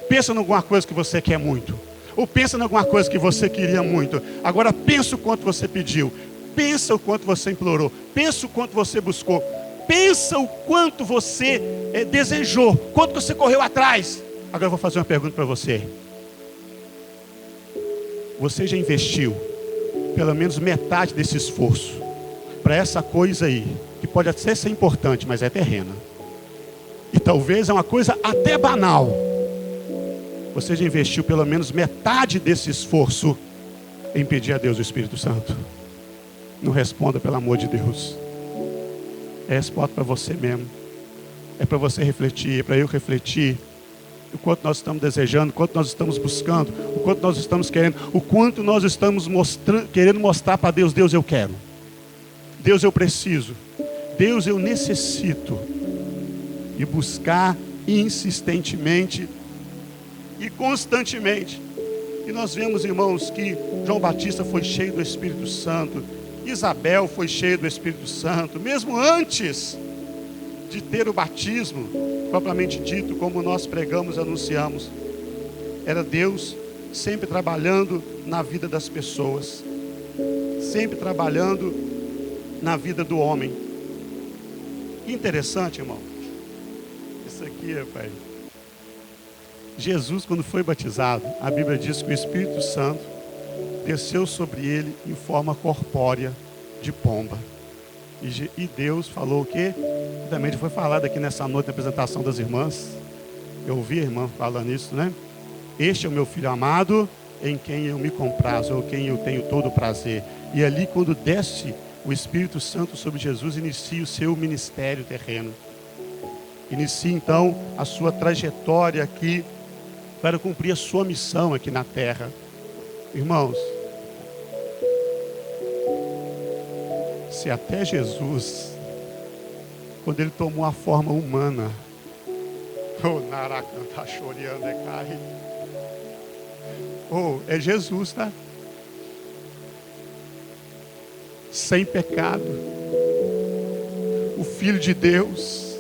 pensa em alguma coisa que você quer muito, Ou pensa em alguma coisa que você queria muito. Agora pensa o quanto você pediu. Pensa o quanto você implorou. Pensa o quanto você buscou. Pensa o quanto você desejou. Quanto você correu atrás. Agora eu vou fazer uma pergunta para você. Você já investiu pelo menos metade desse esforço para essa coisa aí, que pode até ser importante, mas é terrena. E talvez é uma coisa até banal. Você já investiu pelo menos metade desse esforço em pedir a Deus o Espírito Santo? Não responda, pelo amor de Deus. É resposta para você mesmo. É para você refletir, é para eu refletir. O quanto nós estamos desejando, o quanto nós estamos buscando, o quanto nós estamos querendo, o quanto nós estamos querendo mostrar para Deus. Deus, eu quero. Deus, eu preciso. Deus, eu necessito. E buscar insistentemente e constantemente. E nós vemos, irmãos, que João Batista foi cheio do Espírito Santo. Isabel foi cheia do Espírito Santo. Mesmo antes de ter o batismo, propriamente dito, como nós pregamos e anunciamos. Era Deus sempre trabalhando na vida das pessoas. Sempre trabalhando na vida do homem. Que interessante, irmão. Isso aqui, pai. Jesus, quando foi batizado, a Bíblia diz que o Espírito Santo desceu sobre ele em forma corpórea de pomba. E Deus falou o quê? Também foi falado aqui nessa noite na apresentação das irmãs. Eu ouvi a irmã falando isso, né? Este é o meu filho amado, em quem eu me comprazo, ou quem eu tenho todo o prazer. E ali, quando desce o Espírito Santo sobre Jesus, inicia o seu ministério terreno. Inicia então a sua trajetória aqui para cumprir a sua missão aqui na terra. Irmãos, se até Jesus, quando ele tomou a forma humana, é Jesus, tá? Sem pecado, o Filho de Deus,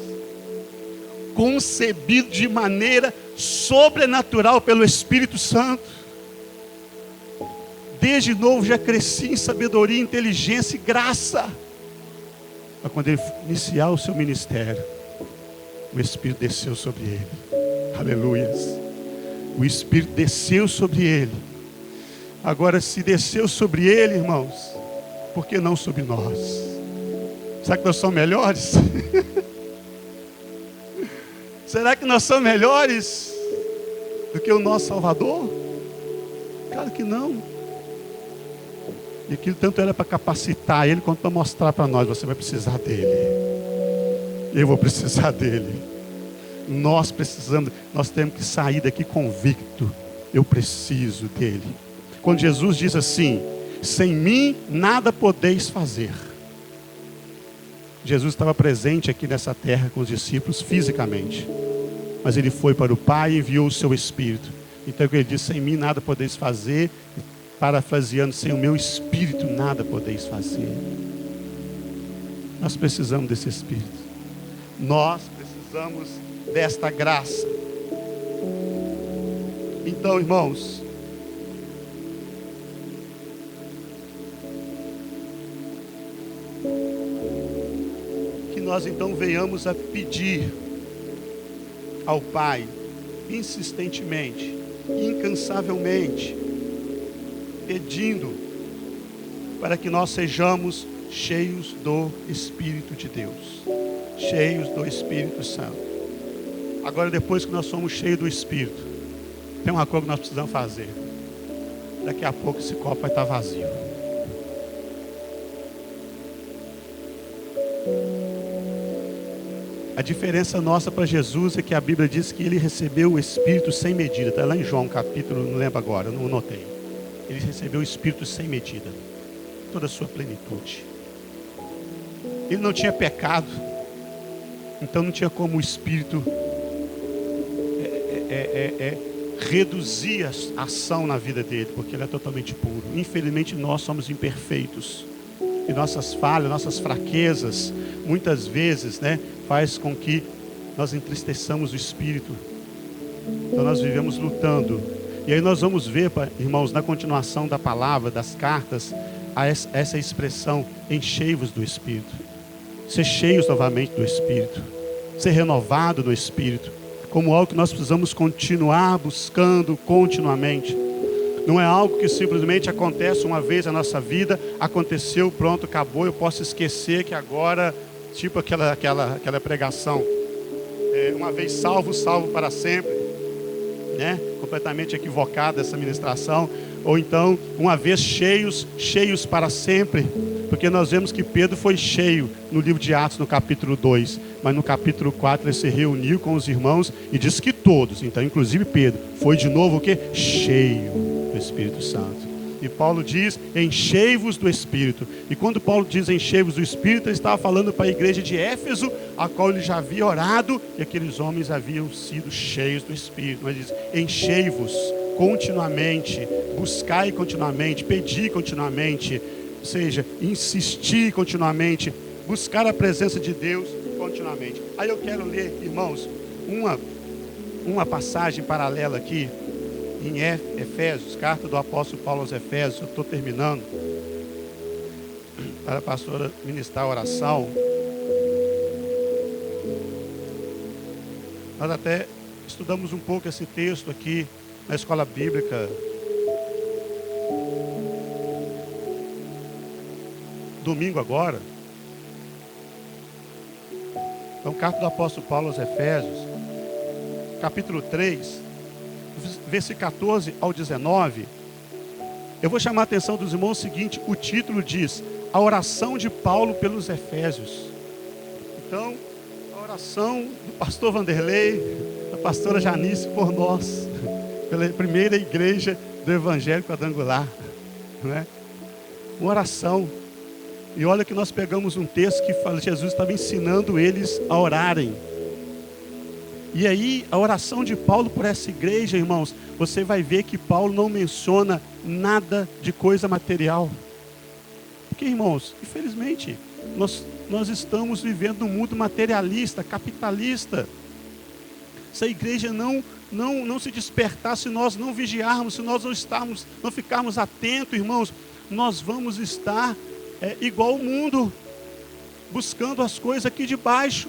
concebido de maneira sobrenatural pelo Espírito Santo. Desde novo já cresci em sabedoria, inteligência e graça. Mas quando ele iniciar o seu ministério, o Espírito desceu sobre ele. Aleluias. O Espírito desceu sobre ele. Agora, se desceu sobre ele, irmãos, por que não sobre nós? Será que nós somos melhores? Será que nós somos melhores do que o nosso Salvador? Claro que não. E aquilo tanto era para capacitar ele, quanto para mostrar para nós: você vai precisar dele. Eu vou precisar dele. Nós precisamos, nós temos que sair daqui convicto. Eu preciso dele. Quando Jesus diz assim: sem mim nada podeis fazer. Jesus estava presente aqui nessa terra com os discípulos fisicamente, mas ele foi para o Pai e enviou o seu Espírito. Então ele disse: sem mim nada podeis fazer. Parafraseando, sem o meu Espírito nada podeis fazer. Nós precisamos desse Espírito. Nós precisamos desta graça. Então, irmãos, que nós então venhamos a pedir ao Pai insistentemente, incansavelmente, pedindo para que nós sejamos cheios do Espírito de Deus, cheios do Espírito Santo. Agora, depois que nós somos cheios do Espírito, tem uma coisa que nós precisamos fazer. Daqui a pouco esse copo vai estar vazio. A diferença nossa para Jesus é que a Bíblia diz que ele recebeu o Espírito sem medida. Está lá em João capítulo, não lembro agora, não notei. Ele recebeu o Espírito sem medida, toda a sua plenitude. Ele não tinha pecado, então não tinha como o Espírito reduzir a ação na vida dele, porque ele é totalmente puro. Infelizmente nós somos imperfeitos, e nossas falhas, nossas fraquezas, muitas vezes, faz com que nós entristeçamos o Espírito. Então nós vivemos lutando. E aí nós vamos ver, irmãos, na continuação da palavra, das cartas, essa expressão, enchei-vos do Espírito. Ser cheios novamente do Espírito. Ser renovado no Espírito. Como algo que nós precisamos continuar buscando continuamente. Não é algo que simplesmente acontece uma vez na nossa vida, aconteceu, pronto, acabou, eu posso esquecer que agora, tipo aquela pregação, uma vez salvo, salvo para sempre, né? Completamente equivocada essa ministração. Ou então, uma vez cheios, cheios para sempre, porque nós vemos que Pedro foi cheio no livro de Atos, no capítulo 2, mas no capítulo 4 ele se reuniu com os irmãos e disse que todos, então inclusive Pedro, foi de novo o quê? Cheio do Espírito Santo. E Paulo diz, enchei-vos do Espírito. E quando Paulo diz enchei-vos do Espírito, ele estava falando para a igreja de Éfeso, a qual ele já havia orado, e aqueles homens haviam sido cheios do Espírito. Mas diz, enchei-vos continuamente, buscai continuamente, pedi continuamente, ou seja, insistir continuamente, buscar a presença de Deus continuamente. Aí eu quero ler, irmãos, uma passagem paralela aqui, em Efésios, carta do apóstolo Paulo aos Efésios. Eu estou terminando, para a pastora ministrar a oração. Nós até estudamos um pouco esse texto aqui na escola bíblica domingo agora. Então, carta do apóstolo Paulo aos Efésios, capítulo 3, versículo 14 ao 19, eu vou chamar a atenção dos irmãos o seguinte, o título diz, a oração de Paulo pelos Efésios. Então, a oração do pastor Vanderlei, da pastora Janice por nós, pela primeira igreja do Evangelho Quadrangular, né? Uma oração. E olha que nós pegamos um texto que fala, Jesus estava ensinando eles a orarem. E aí, a oração de Paulo por essa igreja, irmãos, você vai ver que Paulo não menciona nada de coisa material. Porque, irmãos, infelizmente, nós estamos vivendo num mundo materialista, capitalista. Se a igreja não se despertar, se nós não vigiarmos, se nós não ficarmos atentos, irmãos, nós vamos estar igual o mundo, buscando as coisas aqui de baixo.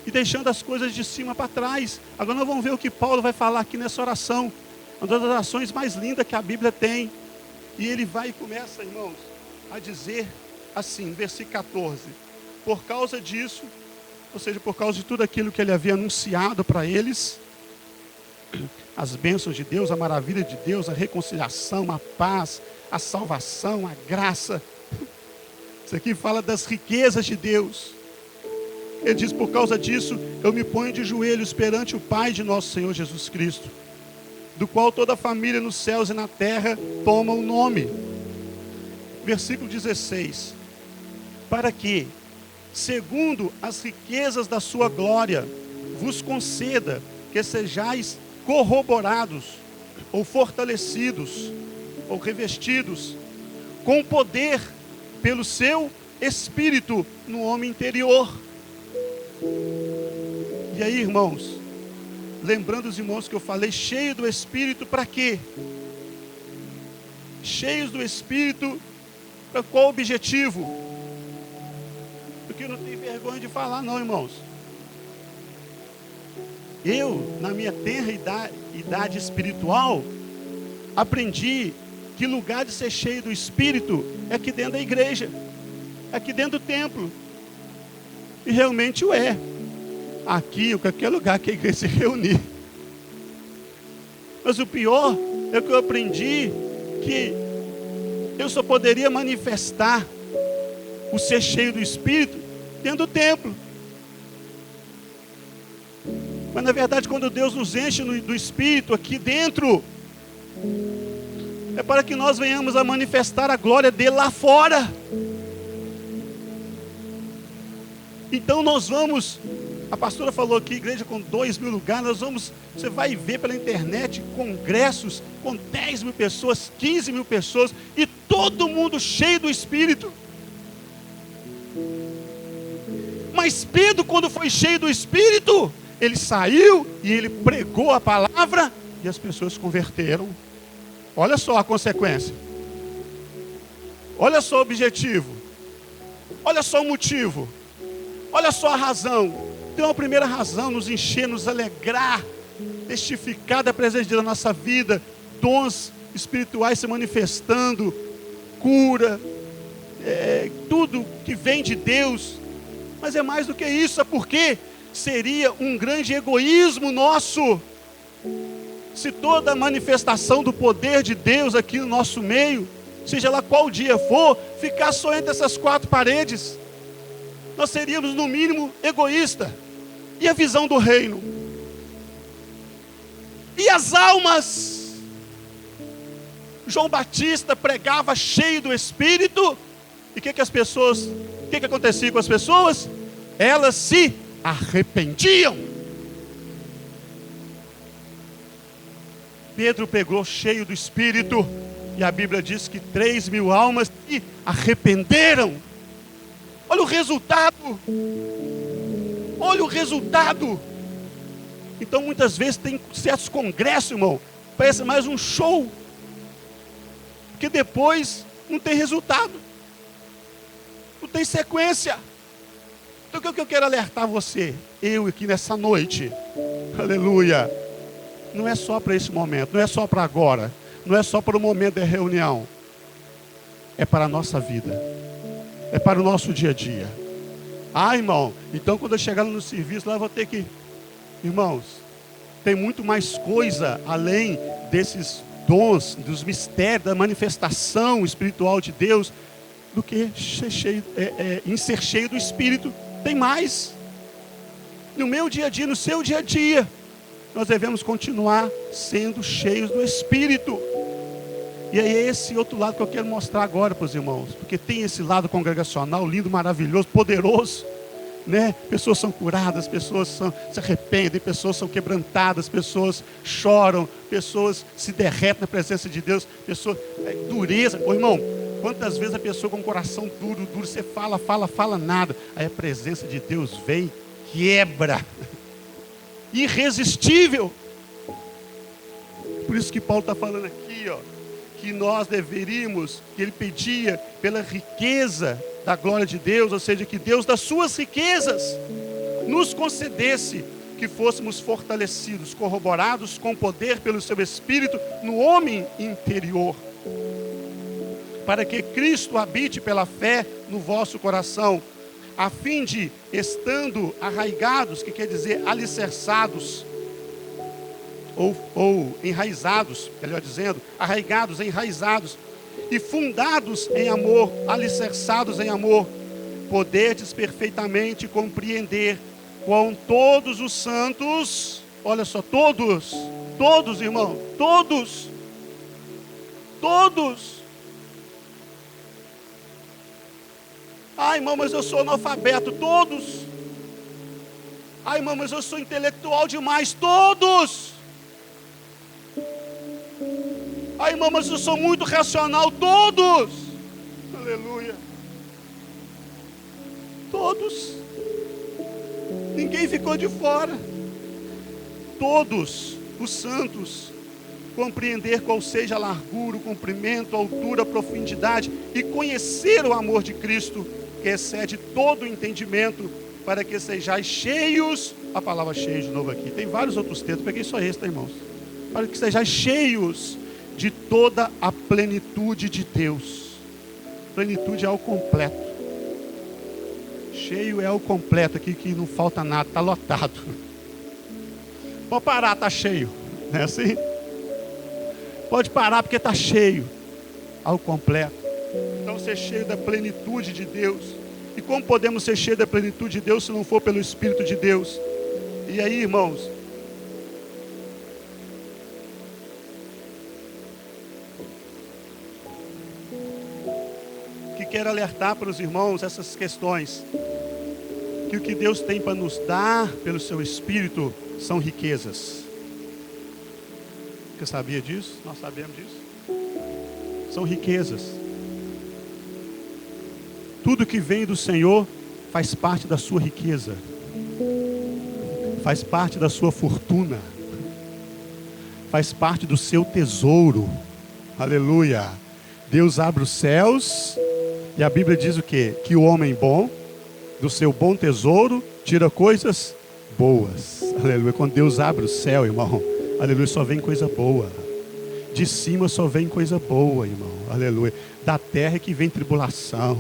E deixando as coisas de cima para trás. Agora nós vamos ver o que Paulo vai falar aqui nessa oração. Uma das orações mais lindas que a Bíblia tem. E ele vai e começa, irmãos, a dizer assim, versículo 14. Por causa disso, ou seja, por causa de tudo aquilo que ele havia anunciado para eles, as bênçãos de Deus, a maravilha de Deus, a reconciliação, a paz, a salvação, a graça. Isso aqui fala das riquezas de Deus. Ele diz, por causa disso, eu me ponho de joelhos perante o Pai de nosso Senhor Jesus Cristo, do qual toda a família nos céus e na terra toma o nome. Versículo 16. Para que, segundo as riquezas da sua glória, vos conceda que sejais corroborados, ou fortalecidos, ou revestidos, com poder pelo seu Espírito no homem interior. E aí, irmãos, lembrando os irmãos que eu falei, cheio do Espírito, para quê? Cheios do Espírito, para qual objetivo? Porque eu não tenho vergonha de falar não, irmãos. Eu, na minha tenra idade espiritual, aprendi que lugar de ser cheio do Espírito é aqui dentro da igreja, é aqui dentro do templo. E realmente o é. Aqui ou qualquer lugar que a igreja se reunir. Mas o pior é que eu aprendi que eu só poderia manifestar o ser cheio do Espírito dentro do templo. Mas na verdade, quando Deus nos enche do Espírito aqui dentro, é para que nós venhamos a manifestar a glória dele lá fora. Então nós vamos, a pastora falou aqui, igreja com 2.000 lugares, você vai ver pela internet, congressos com 10.000 pessoas, 15.000 pessoas, e todo mundo cheio do Espírito. Mas Pedro, quando foi cheio do Espírito, ele saiu e ele pregou a palavra e as pessoas se converteram. Olha só a consequência. Olha só o objetivo. Olha só o motivo. Olha só a razão. Então a primeira razão, nos encher, nos alegrar, testificar da presença de Deus na nossa vida, dons espirituais se manifestando, cura, tudo que vem de Deus. Mas é mais do que isso, sabe por quê? Seria um grande egoísmo nosso se toda a manifestação do poder de Deus aqui no nosso meio, seja lá qual dia for, ficar só entre essas quatro paredes. Nós seríamos no mínimo egoísta. E a visão do reino? E as almas? João Batista pregava cheio do Espírito. E o que acontecia com as pessoas? Elas se arrependiam. Pedro pregou cheio do Espírito, e a Bíblia diz que 3.000 almas se arrependeram. Olha o resultado. Olha o resultado. Então muitas vezes tem certos congressos, irmão, parece mais um show, porque depois não tem resultado, não tem sequência. Então o que eu quero alertar você, eu aqui nessa noite, aleluia, não é só para esse momento, não é só para agora, não é só para o momento da reunião, é para a nossa vida, é para o nosso dia a dia. Ah, irmão, então quando eu chegar no serviço lá eu vou ter que... Irmãos, tem muito mais coisa além desses dons, dos mistérios, da manifestação espiritual de Deus, do que em ser cheio do Espírito. Tem mais. No meu dia a dia, no seu dia a dia, nós devemos continuar sendo cheios do Espírito. E aí é esse outro lado que eu quero mostrar agora para os irmãos, porque tem esse lado congregacional lindo, maravilhoso, poderoso, né? Pessoas são curadas, pessoas se arrependem, pessoas são quebrantadas, pessoas choram, pessoas se derretem na presença de Deus, pessoas, dureza. Ô, irmão, quantas vezes a pessoa com o coração duro, você fala nada, aí a presença de Deus vem, quebra, irresistível. Por isso que Paulo está falando aqui, ó, que nós deveríamos, que ele pedia pela riqueza da glória de Deus, ou seja, que Deus das suas riquezas nos concedesse que fôssemos fortalecidos, corroborados com poder pelo seu Espírito no homem interior, para que Cristo habite pela fé no vosso coração, a fim de, estando arraigados, que quer dizer alicerçados, ou enraizados, melhor dizendo, arraigados, enraizados, e fundados em amor, alicerçados em amor, poderdes perfeitamente compreender com todos os santos, olha só, todos, irmão, todos, ai, irmão, mas eu sou analfabeto, todos, ai, irmão, mas eu sou intelectual demais, todos, ai, irmão, mas eu sou muito racional, todos, aleluia, todos, ninguém ficou de fora, todos os santos, compreender qual seja a largura, o comprimento, a altura, a profundidade, e conhecer o amor de Cristo, que excede todo o entendimento, para que sejais cheios, a palavra cheios de novo aqui, tem vários outros textos, peguei só esse, tá, irmãos? Para que sejais cheios de toda a plenitude de Deus. Plenitude é o completo. Cheio é o completo, aqui que não falta nada, está lotado. Pode parar, está cheio, não é assim? Pode parar porque está cheio, ao completo. Então ser cheio da plenitude de Deus. E como podemos ser cheios da plenitude de Deus se não for pelo Espírito de Deus? E aí, irmãos, quero alertar para os irmãos essas questões, que o que Deus tem para nos dar pelo seu Espírito são riquezas. Você sabia disso? Nós sabemos disso. São riquezas. Tudo que vem do Senhor faz parte da sua riqueza, faz parte da sua fortuna, faz parte do seu tesouro. Aleluia. Deus abre os céus e a Bíblia diz o quê? Que o homem bom, do seu bom tesouro, tira coisas boas. Aleluia. Quando Deus abre o céu, irmão, aleluia, só vem coisa boa. De cima só vem coisa boa, irmão. Aleluia. Da terra é que vem tribulação,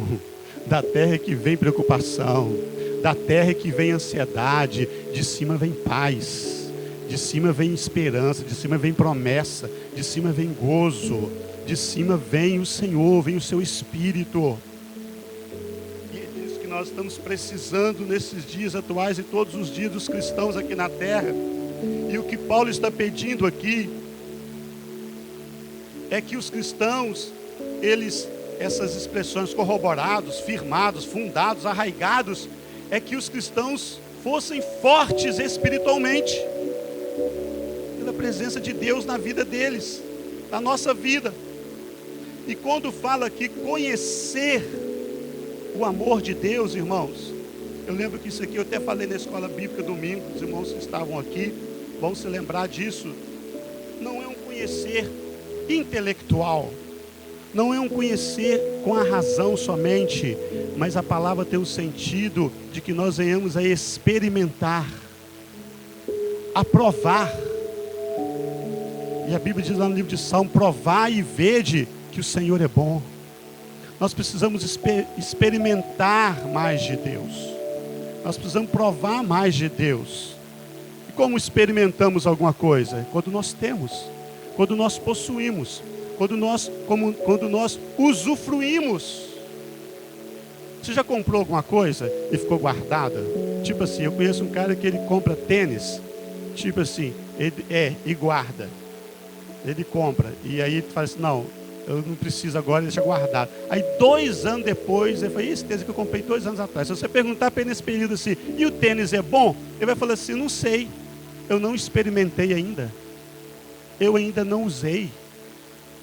da terra é que vem preocupação, da terra é que vem ansiedade. De cima vem paz, de cima vem esperança, de cima vem promessa, de cima vem gozo, de cima vem o Senhor, vem o seu Espírito. E é disso que nós estamos precisando nesses dias atuais e todos os dias dos cristãos aqui na terra. E o que Paulo está pedindo aqui é que os cristãos, essas expressões corroborados, firmados, fundados, arraigados, é que os cristãos fossem fortes espiritualmente, pela presença de Deus na vida deles, na nossa vida. E quando fala aqui conhecer o amor de Deus, irmãos, eu lembro que isso aqui eu até falei na escola bíblica domingo, os irmãos que estavam aqui vão se lembrar disso. Não é um conhecer intelectual, não é um conhecer com a razão somente, mas a palavra tem o sentido de que nós venhamos a experimentar, a provar. E a Bíblia diz lá no livro de Salmo: provai e vede que o Senhor é bom. Nós precisamos experimentar mais de Deus, nós precisamos provar mais de Deus. E como experimentamos alguma coisa? Quando nós temos, quando nós possuímos, quando nós usufruímos. Você já comprou alguma coisa e ficou guardada? Tipo assim, eu conheço um cara que ele compra tênis, tipo assim, e guarda. Ele compra, e aí ele fala assim: não, eu não preciso agora, deixa guardado. Aí 2 anos depois, ele fala: esse tênis que eu comprei 2 anos atrás. Se você perguntar para ele nesse período assim: e o tênis é bom? Ele vai falar assim: não sei, eu não experimentei ainda, eu ainda não usei.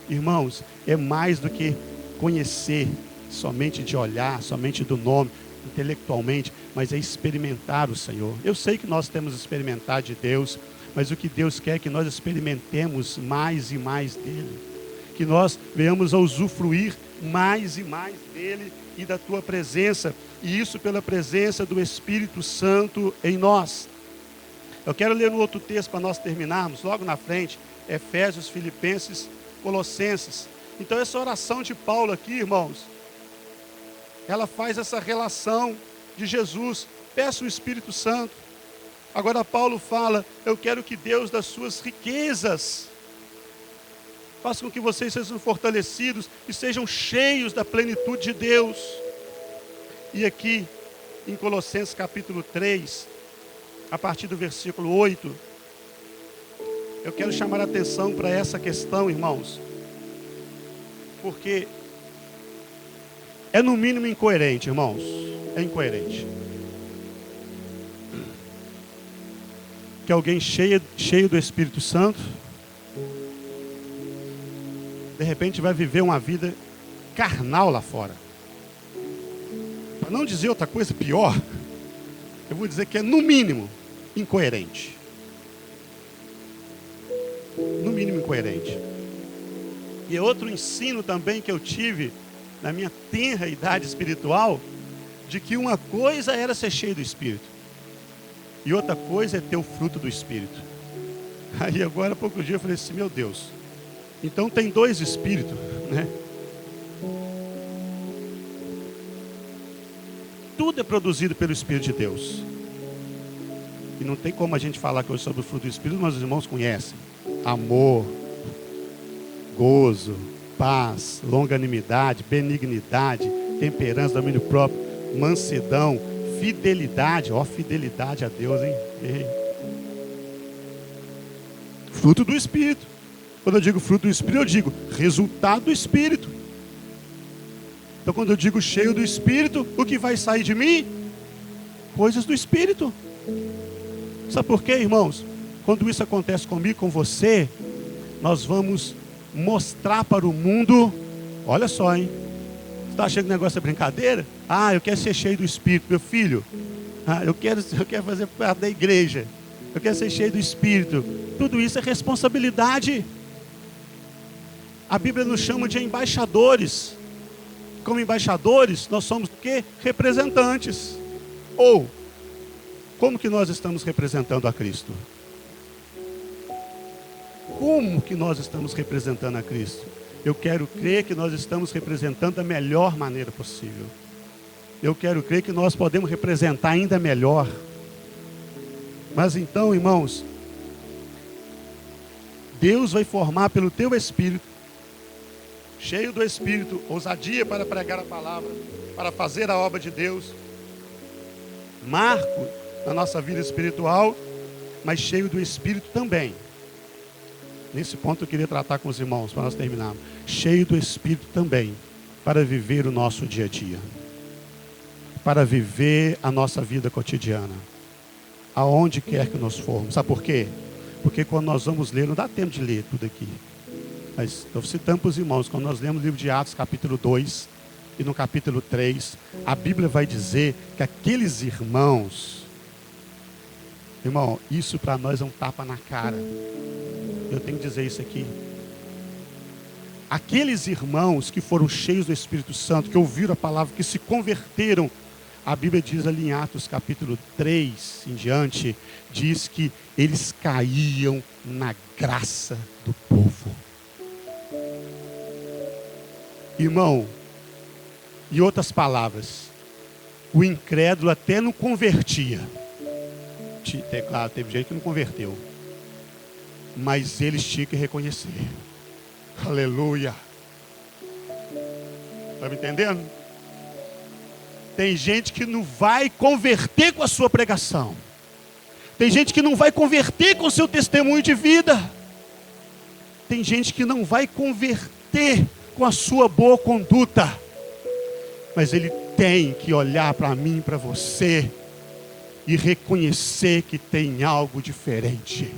Irmãos, é mais do que conhecer somente de olhar, somente do nome, intelectualmente, mas é experimentar o Senhor. Eu sei que nós temos que experimentar de Deus, mas o que Deus quer é que nós experimentemos mais e mais dele, que nós venhamos a usufruir mais e mais dele e da tua presença, e isso pela presença do Espírito Santo em nós. Eu quero ler um outro texto para nós terminarmos, logo na frente, Efésios, Filipenses, Colossenses. Então essa oração de Paulo aqui, irmãos, ela faz essa relação de Jesus. Peça o Espírito Santo. Agora Paulo fala: eu quero que Deus das suas riquezas faça com que vocês sejam fortalecidos e sejam cheios da plenitude de Deus. E aqui em Colossenses capítulo 3, a partir do versículo 8, eu quero chamar a atenção para essa questão, irmãos, porque é no mínimo incoerente, irmãos. É incoerente que alguém cheio do Espírito Santo, de repente vai viver uma vida carnal lá fora. Para não dizer outra coisa pior, eu vou dizer que é no mínimo incoerente. No mínimo incoerente. E é outro ensino também que eu tive na minha tenra idade espiritual, de que uma coisa era ser cheio do Espírito e outra coisa é ter o fruto do Espírito. Aí agora há pouco dia eu falei assim: meu Deus, então tem 2 Espíritos, né? Tudo é produzido pelo Espírito de Deus, e não tem como a gente falar hoje sobre o fruto do Espírito, mas os irmãos conhecem: amor, gozo, paz, longanimidade, benignidade, temperança, domínio próprio, mansidão, fidelidade. Ó, fidelidade a Deus, hein? Fruto do Espírito. Quando eu digo fruto do Espírito, eu digo resultado do Espírito. Então quando eu digo cheio do Espírito, o que vai sair de mim? Coisas do Espírito. Sabe por quê, irmãos? Quando isso acontece comigo, com você, nós vamos mostrar para o mundo. Olha só, hein? Você está achando que o negócio é brincadeira? Ah, eu quero ser cheio do Espírito, meu filho. Ah, eu quero fazer parte da igreja. eu quero ser cheio do Espírito. Tudo isso é responsabilidade. A Bíblia nos chama de embaixadores. Como embaixadores, nós somos o quê? Representantes. Ou, como que nós estamos representando a Cristo? Como que nós estamos representando a Cristo? Eu quero crer que nós estamos representando da melhor maneira possível. Eu quero crer que nós podemos representar ainda melhor. Mas então, irmãos, Deus vai formar pelo teu Espírito, cheio do Espírito, ousadia para pregar a palavra, para fazer a obra de Deus, marco na nossa vida espiritual, mas cheio do Espírito também. Nesse ponto eu queria tratar com os irmãos, para nós terminarmos. Cheio do Espírito também, para viver o nosso dia a dia, para viver a nossa vida cotidiana, aonde quer que nós formos. Sabe por quê? Porque quando nós vamos ler, não dá tempo de ler tudo aqui, mas estou citando para os irmãos, quando nós lemos o livro de Atos capítulo 2 e no capítulo 3, a Bíblia vai dizer que aqueles irmãos, irmão, isso para nós é um tapa na cara. Eu tenho que dizer isso aqui. Aqueles irmãos que foram cheios do Espírito Santo, que ouviram a palavra, que se converteram, a Bíblia diz ali em Atos capítulo 3 em diante, diz que eles caíam na graça do povo. Irmão, em outras palavras, o incrédulo até não convertia. Claro, teve gente que não converteu, mas eles tinham que reconhecer. Aleluia. Está me entendendo? Tem gente que não vai converter com a sua pregação. Tem gente que não vai converter com o seu testemunho de vida. Tem gente que não vai converter com a sua boa conduta. Mas ele tem que olhar para mim e para você e reconhecer que tem algo diferente.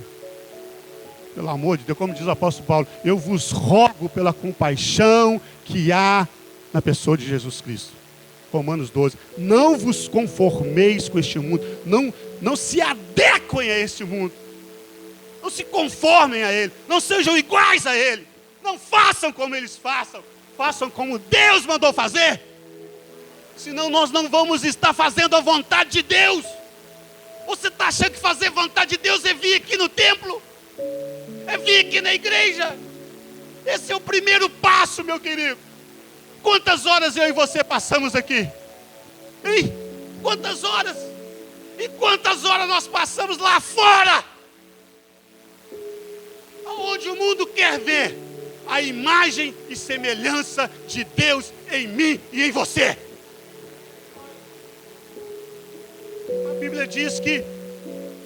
Pelo amor de Deus, como diz o apóstolo Paulo, eu vos rogo pela compaixão que há na pessoa de Jesus Cristo. Romanos 12, não vos conformeis com este mundo, não se adequem a este mundo, não se conformem a ele, não sejam iguais a ele, não façam como eles façam como Deus mandou fazer, senão nós não vamos estar fazendo a vontade de Deus. Você está achando que fazer vontade de Deus é vir aqui no templo? É vir aqui na igreja? Esse é o primeiro passo, meu querido. Quantas horas eu e você passamos aqui? Hein? Quantas horas? E quantas horas nós passamos lá fora? Onde o mundo quer ver a imagem e semelhança de Deus em mim e em você. A Bíblia diz que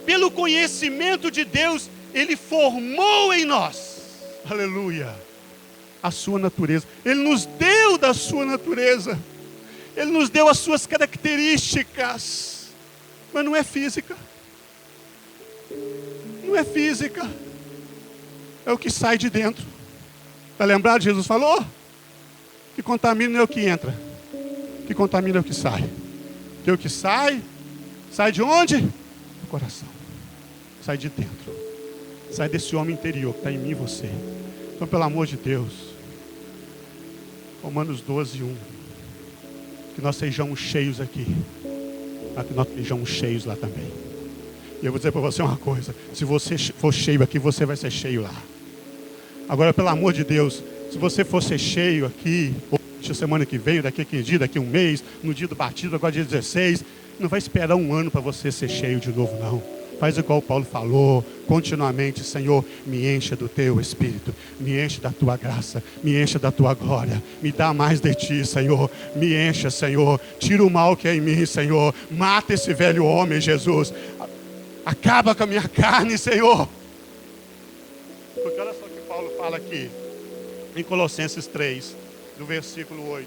pelo conhecimento de Deus, Ele formou em nós, aleluia, a sua natureza. Ele nos deu da sua natureza. Ele nos deu as suas características. Mas não é física. Não é física. É o que sai de dentro. Está lembrado? Jesus falou? Que contamina não é o que entra. Que contamina é o que sai. Porque o que sai de onde? Do coração. Sai de dentro. Sai desse homem interior que está em mim e você. Então, pelo amor de Deus, Romanos 12, 1. Que nós sejamos cheios aqui, para que nós sejamos cheios lá também. E eu vou dizer para você uma coisa: se você for cheio aqui, você vai ser cheio lá. Agora, pelo amor de Deus, se você for ser cheio aqui, ou semana que vem, daqui a 15 dias, daqui a um mês, no dia do batismo, agora dia 16, não vai esperar um ano para você ser cheio de novo, não. Faz igual o Paulo falou, continuamente: Senhor, me encha do teu Espírito, me enche da tua graça, me encha da tua glória, me dá mais de ti, Senhor, me encha, Senhor, tira o mal que é em mim, Senhor, mata esse velho homem, Jesus, acaba com a minha carne, Senhor. Porque olha só o que Paulo fala aqui, em Colossenses 3, do versículo 8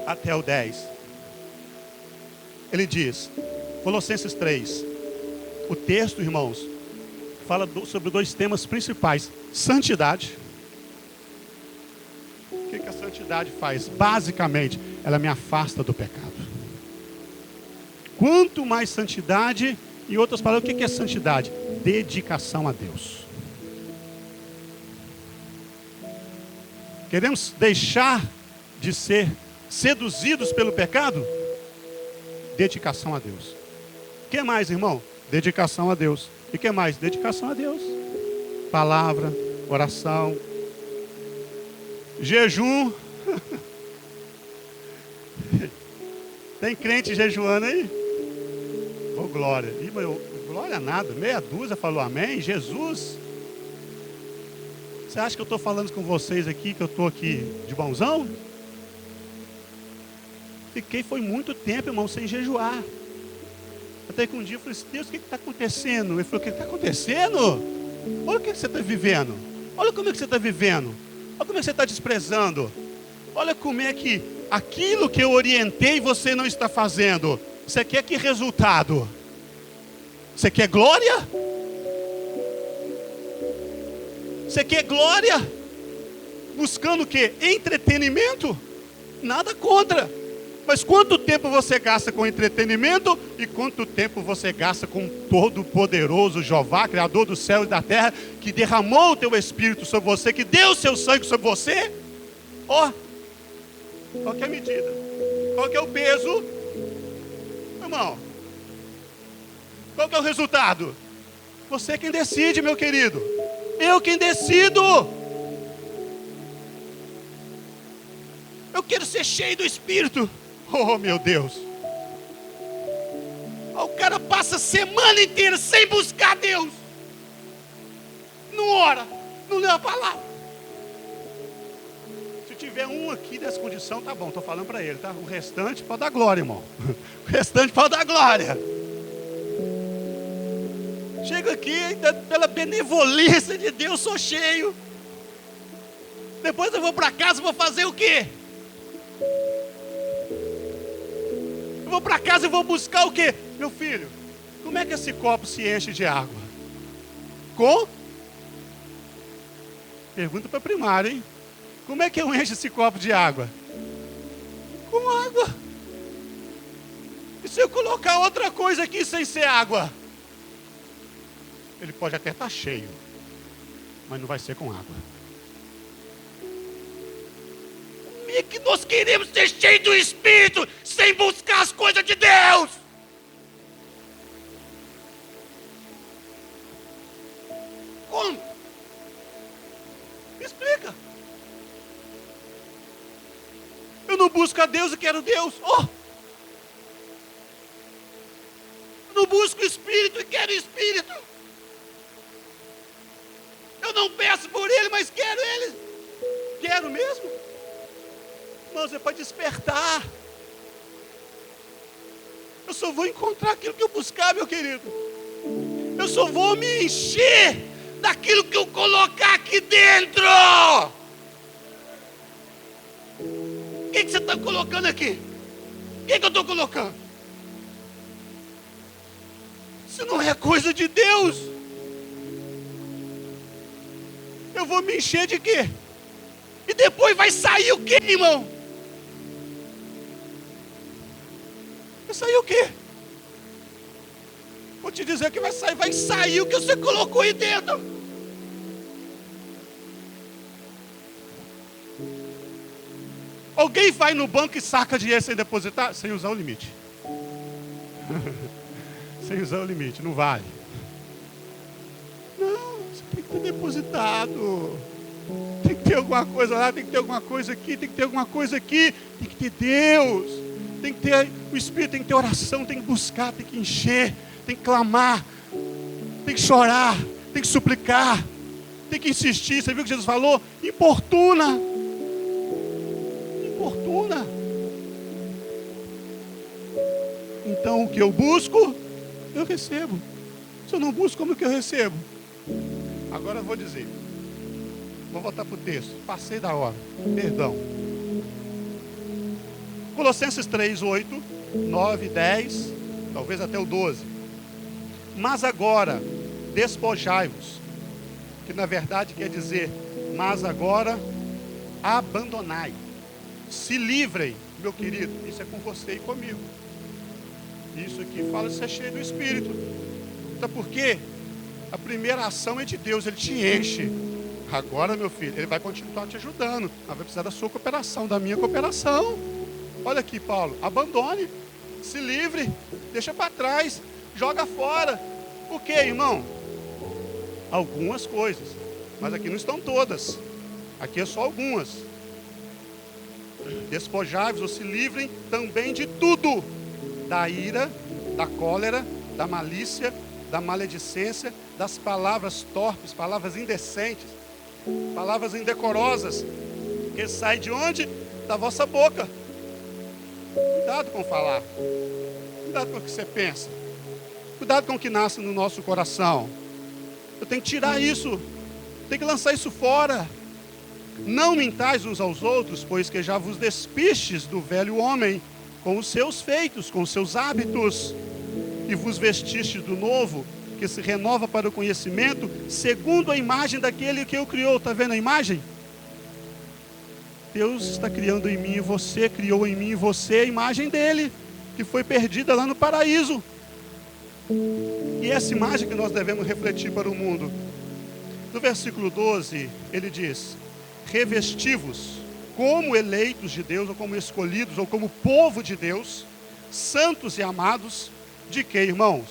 até o 10. Ele diz, Colossenses 3, o texto, irmãos, fala sobre dois temas principais: santidade. O que a santidade faz? Basicamente, ela me afasta do pecado. Quanto mais santidade, em outras palavras, o que é santidade? Dedicação a Deus. Queremos deixar de ser seduzidos pelo pecado? Dedicação a Deus. O que mais, irmão? Dedicação a Deus. E o que mais? Dedicação a Deus. Palavra, oração, jejum. Tem crente jejuando aí? Oh, glória. Ih, glória nada. Meia dúzia falou amém. Jesus. Você acha que eu estou falando com vocês aqui, que eu estou aqui de bonzão? Foi muito tempo, irmão, sem jejuar. Até que um dia eu falei assim, Deus, o que está acontecendo? Ele falou, o que está acontecendo? Olha o que você está vivendo. Olha como é que você está vivendo. Olha como é que você está desprezando. Olha como é que aquilo que eu orientei você não está fazendo. Você quer que resultado? Você quer glória? Você quer glória? Buscando o quê? Entretenimento? Nada contra. Mas quanto tempo você gasta com entretenimento e quanto tempo você gasta com o Todo-Poderoso Jeová, Criador do céu e da terra, que derramou o teu Espírito sobre você, que deu o seu sangue sobre você? Ó, qual que é a medida? Qual que é o peso? Irmão, qual que é o resultado? Você quem decide, meu querido. Eu quem decido. Eu quero ser cheio do Espírito. Oh, meu Deus. O cara passa a semana inteira sem buscar Deus. Não ora, não lê a palavra. Se tiver um aqui dessa condição, tá bom, estou falando para ele, tá? O restante pode dar glória, irmão. O restante pode dar glória. Chego aqui, pela benevolência de Deus, sou cheio. Depois eu vou para casa, vou fazer o quê? Eu vou para casa e vou buscar o quê? Meu filho, como é que esse copo se enche de água? Com? Pergunta para primário, hein? Como é que eu encho esse copo de água? Com água. E se eu colocar outra coisa aqui sem ser água? Ele pode até estar cheio, mas não vai ser com água. Como é que nós queremos ser cheios do Espírito sem buscar as coisas de Deus? Como? Me explica. Eu não busco a Deus e quero Deus. Oh! Eu não busco o Espírito e quero Espírito. Eu não peço por Ele, mas quero Ele. Quero mesmo? Irmãos, é para despertar. Eu só vou encontrar aquilo que eu buscar, meu querido. Eu só vou me encher daquilo que eu colocar aqui dentro. O que você está colocando aqui? O que eu estou colocando? Isso não é coisa de Deus. Eu vou me encher de quê? E depois vai sair o quê, irmão? Vai sair o quê? Vou te dizer que vai sair o que você colocou aí dentro. Alguém vai no banco e saca dinheiro sem depositar? Sem usar o limite. Sem usar o limite, não vale. Não, você tem que ter depositado. Tem que ter alguma coisa lá, tem que ter alguma coisa aqui, tem que ter alguma coisa aqui. Tem que ter Deus. Tem que ter o Espírito, tem que ter oração, tem que buscar, tem que encher, tem que clamar, tem que chorar, tem que suplicar, tem que insistir. Você viu o que Jesus falou? Importuna. Importuna. Então o que eu busco, eu recebo. Se eu não busco, como que eu recebo? Agora eu vou dizer. Vou voltar para o texto. Passei da hora. Perdão. Colossenses 3, 8, 9, 10, talvez até o 12. Mas agora, despojai-vos. Que na verdade quer dizer, mas agora, abandonai. Se livrem, meu querido. Isso é com você e comigo. Isso aqui fala de ser cheio do Espírito. Sabe por quê? A primeira ação é de Deus, Ele te enche. Agora, meu filho, Ele vai continuar te ajudando, mas vai precisar da sua cooperação, da minha cooperação. Olha aqui, Paulo, abandone, se livre, deixa para trás, joga fora. Por quê, irmão? Algumas coisas, mas aqui não estão todas. Aqui é só algumas. Despojai-vos ou se livrem também de tudo: da ira, da cólera, da malícia, da maledicência, das palavras torpes, palavras indecentes, palavras indecorosas, que saem de onde? Da vossa boca. Cuidado com falar. Cuidado com o que você pensa. Cuidado com o que nasce no nosso coração. Eu tenho que tirar isso. Tenho que lançar isso fora. Não mintais uns aos outros, pois que já vos despistes do velho homem, com os seus feitos, com os seus hábitos, e vos vestistes do novo, que se renova para o conhecimento, segundo a imagem daquele que o criou. Está vendo a imagem? Deus está criando em mim e você, criou em mim e você a imagem dele, que foi perdida lá no paraíso. E essa imagem que nós devemos refletir para o mundo. No versículo 12, ele diz: revesti-vos como eleitos de Deus, ou como escolhidos, ou como povo de Deus, santos e amados, de que, irmãos?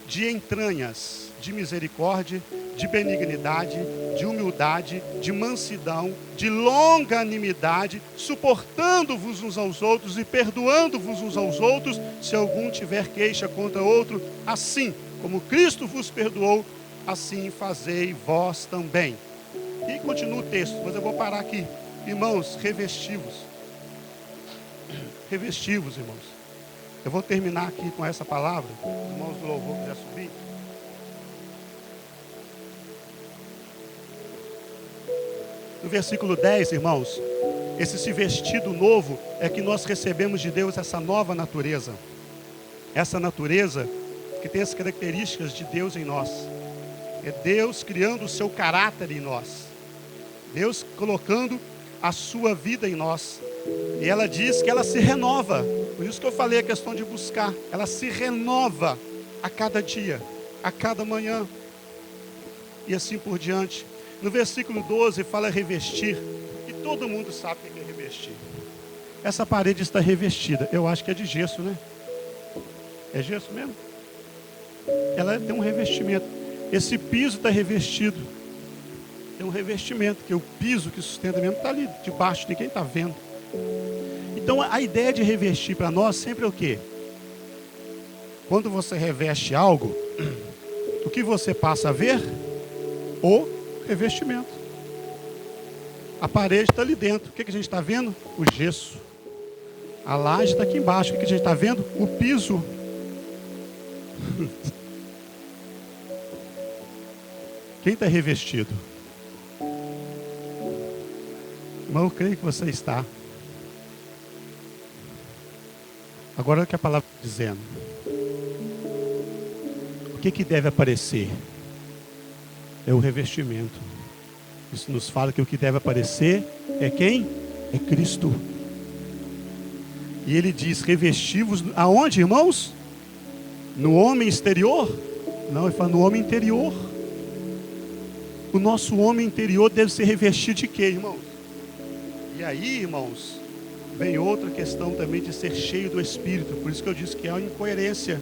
De entranhas, de misericórdia, de benignidade, de humildade, de mansidão, de longanimidade, suportando-vos uns aos outros e perdoando-vos uns aos outros, se algum tiver queixa contra outro, assim como Cristo vos perdoou, assim fazei vós também. E continua o texto, mas eu vou parar aqui. Irmãos, revesti-vos. Revesti-vos, irmãos. Eu vou terminar aqui com essa palavra. Os irmãos do louvor quiser subir. No versículo 10, irmãos, esse se vestido novo é que nós recebemos de Deus essa nova natureza. Essa natureza que tem as características de Deus em nós. É Deus criando o seu caráter em nós. Deus colocando a sua vida em nós. E ela diz que ela se renova. Por isso que eu falei a questão de buscar. Ela se renova a cada dia, a cada manhã. E assim por diante. No versículo 12 fala revestir. E todo mundo sabe o que é revestir. Essa parede está revestida. Eu acho que é de gesso, né? É gesso mesmo? Ela tem um revestimento. Esse piso está revestido. Tem um revestimento, que o piso que sustenta mesmo está ali debaixo, ninguém está vendo. Então a ideia de revestir para nós sempre é o quê? Quando você reveste algo, o que você passa a ver? O revestimento. A parede está ali dentro. O que a gente está vendo? O gesso. A laje está aqui embaixo. O que a gente está vendo? O piso. Quem está revestido? Irmão, eu creio que você está. Agora o que a palavra está dizendo? O que deve aparecer? É o revestimento. Isso nos fala que o que deve aparecer é quem? É Cristo. E ele diz, revesti-vos aonde, irmãos? No homem exterior? Não, ele fala no homem interior. O nosso homem interior deve ser revestido de quê, irmãos? E aí, irmãos, vem outra questão também de ser cheio do Espírito. Por isso que eu disse que é uma incoerência.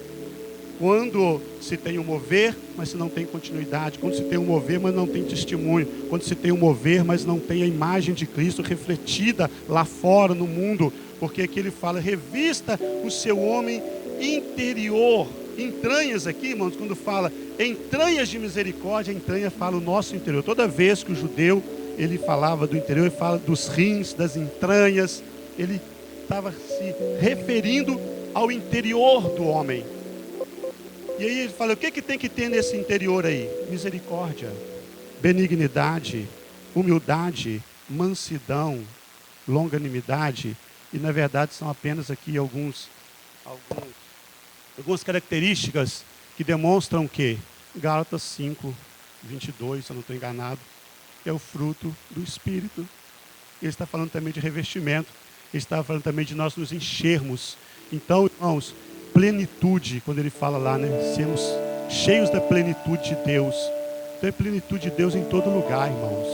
Quando se tem um mover, mas se não tem continuidade. Quando se tem um mover, mas não tem testemunho. Quando se tem um mover, mas não tem a imagem de Cristo refletida lá fora no mundo. Porque aqui ele fala, revista o seu homem interior. Entranhas aqui, irmãos, quando fala entranhas de misericórdia, entranha fala o nosso interior. Toda vez que o judeu, ele falava do interior, ele fala dos rins, das entranhas. Ele estava se referindo ao interior do homem. E aí ele fala, o que tem que ter nesse interior aí? Misericórdia, benignidade, humildade, mansidão, longanimidade. E na verdade são apenas aqui algumas características que demonstram que Gálatas 5, 22, se eu não estou enganado, é o fruto do Espírito. Ele está falando também de revestimento. Ele está falando também de nós nos enchermos. Então, irmãos, plenitude, quando ele fala lá, né? Sermos cheios da plenitude de Deus. Então é plenitude de Deus em todo lugar, irmãos.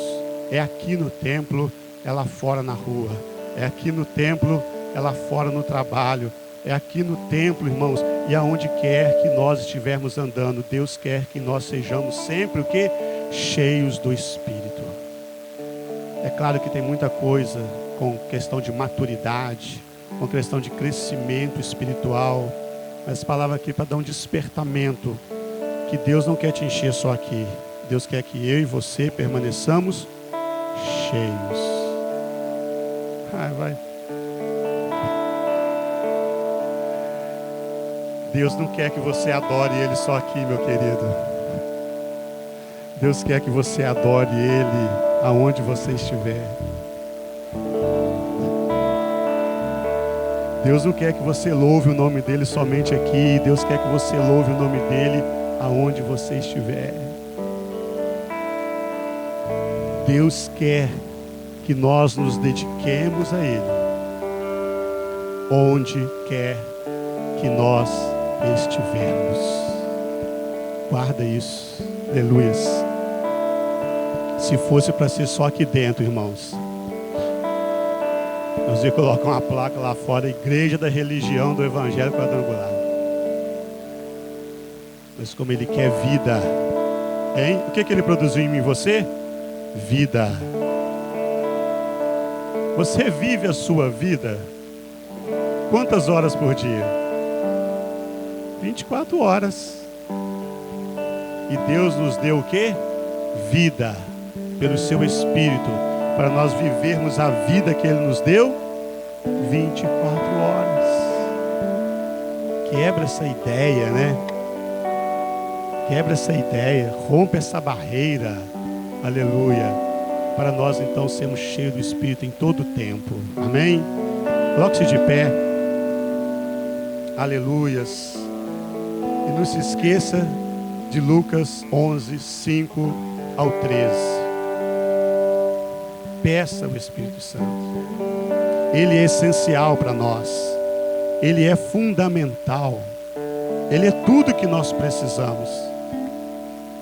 É aqui no templo, é lá fora na rua. É aqui no templo, é lá fora no trabalho. É aqui no templo, irmãos, e aonde quer que nós estivermos andando, Deus quer que nós sejamos sempre o quê? Cheios do Espírito. É claro que tem muita coisa com questão de maturidade, com questão de crescimento espiritual. Essa palavra aqui é para dar um despertamento, que Deus não quer te encher só aqui. Deus quer que eu e você permaneçamos cheios. Vai. Deus não quer que você adore Ele só aqui, meu querido. Deus quer que você adore Ele aonde você estiver. Deus não quer que você louve o nome dEle somente aqui. Deus quer que você louve o nome dEle aonde você estiver. Deus quer que nós nos dediquemos a Ele onde quer que nós estivermos. Guarda isso. Aleluias. Se fosse para ser só aqui dentro, irmãos, nós ia colocar uma placa lá fora, Igreja da Religião do Evangelho Quadrangular. Mas como Ele quer vida, hein? O que Ele produziu em mim e você? Vida. Você vive a sua vida quantas horas por dia? 24 horas. E Deus nos deu o quê? Vida, pelo seu Espírito, para nós vivermos a vida que Ele nos deu 24 horas. Quebra essa ideia, né? Quebra essa ideia, rompe essa barreira. Aleluia. Para nós então sermos cheios do Espírito em todo o tempo. Amém? Coloque-se de pé. Aleluias. E não se esqueça de Lucas 11, 5 ao 13. Peça o Espírito Santo. Ele é essencial para nós. Ele é fundamental. Ele é tudo que nós precisamos.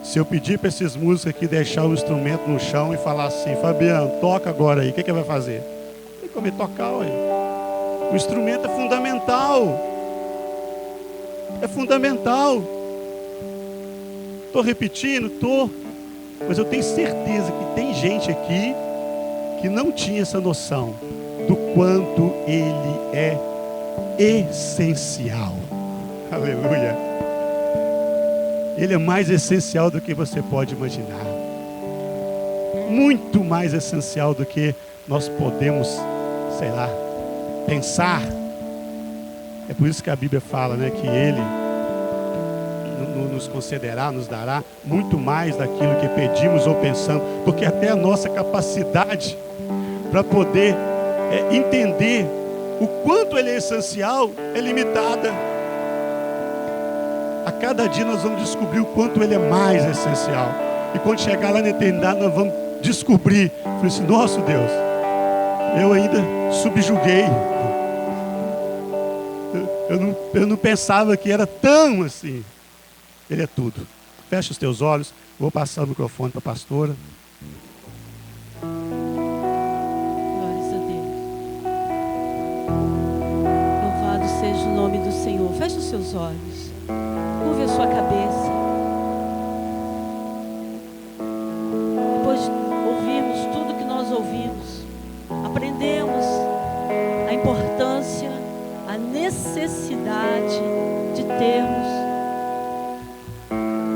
Se eu pedir para esses músicos aqui deixar o instrumento no chão e falar assim: Fabiano, toca agora aí, o que ele vai fazer? Tem como ele tocar, ué. O instrumento é fundamental. É fundamental. Estou repetindo? Estou. Mas eu tenho certeza que tem gente aqui que não tinha essa noção do quanto ele é essencial. Aleluia. Ele é mais essencial do que você pode imaginar. Muito mais essencial do que nós podemos, sei lá, pensar. É por isso que a Bíblia fala, né, que Ele nos concederá, nos dará muito mais daquilo que pedimos ou pensamos, porque até a nossa capacidade para poder entender o quanto Ele é essencial é limitada. A cada dia nós vamos descobrir o quanto Ele é mais essencial. E quando chegar lá na eternidade, nós vamos descobrir. Falei assim: nosso Deus, eu ainda subjuguei. Eu não pensava que era tão assim. Ele é tudo. Fecha os teus olhos. Vou passar o microfone para a pastora. Glórias a Deus. Louvado seja o nome do Senhor. Feche os seus olhos. Curve a sua cabeça. Depois de ouvirmos tudo que nós ouvimos, aprendemos a importância, a necessidade de termos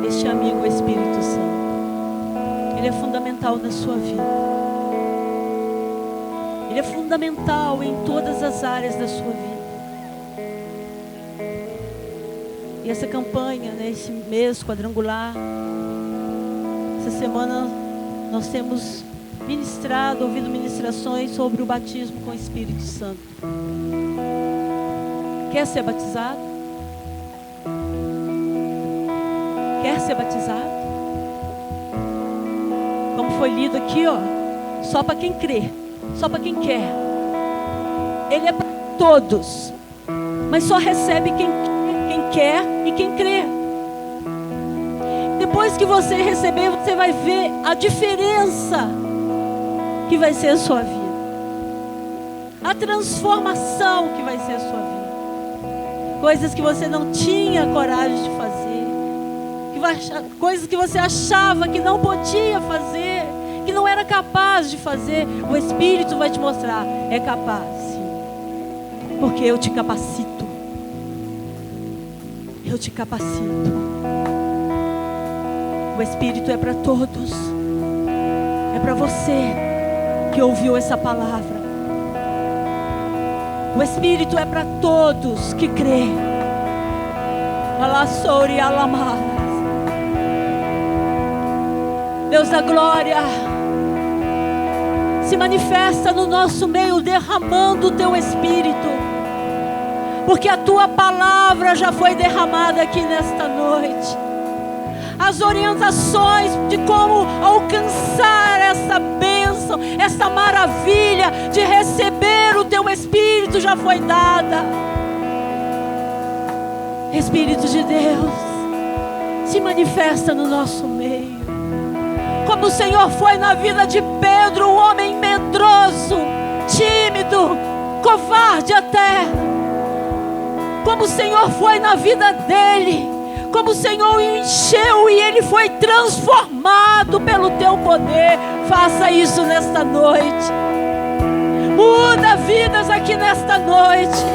este amigo, o Espírito Santo. Ele é fundamental na sua vida. Ele é fundamental em todas as áreas da sua vida. E essa campanha, né, esse mês quadrangular, essa semana nós temos ministrado, ouvido ministrações sobre o batismo com o Espírito Santo. Quer ser batizado? Quer ser batizado? Como foi lido aqui, ó, só para quem crê, só para quem quer. Ele é para todos, mas só recebe quem quer quer e quem crê. Depois que você receber, você vai ver a diferença que vai ser a sua vida. A transformação que vai ser a sua vida. Coisas que você não tinha coragem de fazer. Coisas que você achava que não podia fazer, que não era capaz de fazer. O Espírito vai te mostrar. É capaz, sim. Porque eu te capacito. Eu te capacito. O Espírito é para todos. É para você que ouviu essa palavra. O Espírito é para todos que crê. Alassori alamar. Deus da glória, se manifesta no nosso meio, derramando o teu Espírito, porque a tua palavra já foi derramada aqui nesta noite. As orientações de como alcançar essa bênção, essa maravilha de receber o teu Espírito já foi dada. Espírito de Deus, se manifesta no nosso meio. Como o Senhor foi na vida de Pedro, um homem medroso, tímido, covarde até. Como o Senhor foi na vida dele, como o Senhor o encheu e ele foi transformado pelo teu poder. Faça isso nesta noite. Muda vidas aqui nesta noite.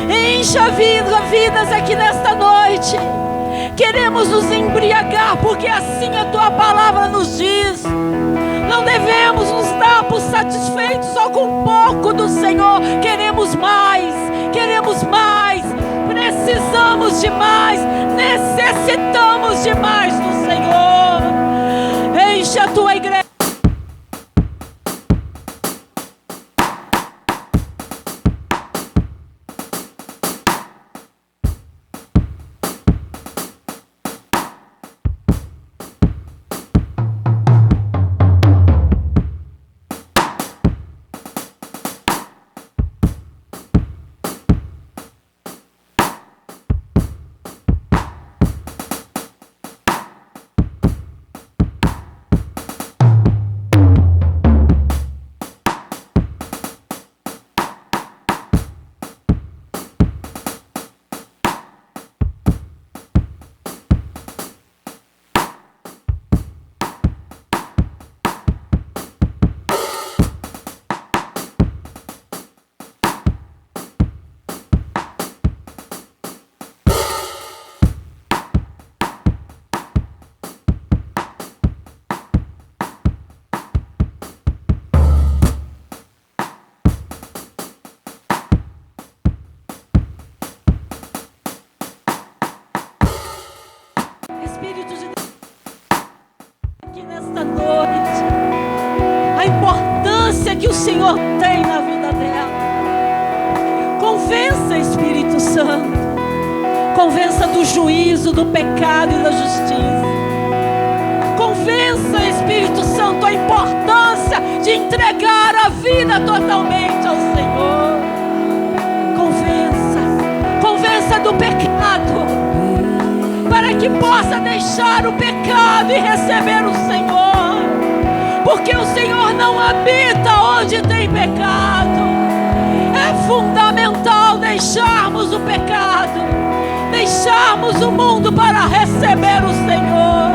Encha vidas aqui nesta noite. Queremos nos embriagar, porque assim a tua palavra nos diz. Não devemos nos dar por satisfeitos só com pouco do Senhor. Queremos mais, precisamos de mais, necessitamos de mais do Senhor. Enche a tua igreja. Que o Senhor tem na vida dela. Convença, Espírito Santo. Convença do juízo, do pecado e da justiça. Convença, Espírito Santo, a importância de entregar a vida totalmente ao Senhor. Convença do pecado, para que possa deixar o pecado e receber o Senhor. Porque o Senhor não habita onde tem pecado. É fundamental deixarmos o pecado, deixarmos o mundo para receber o Senhor.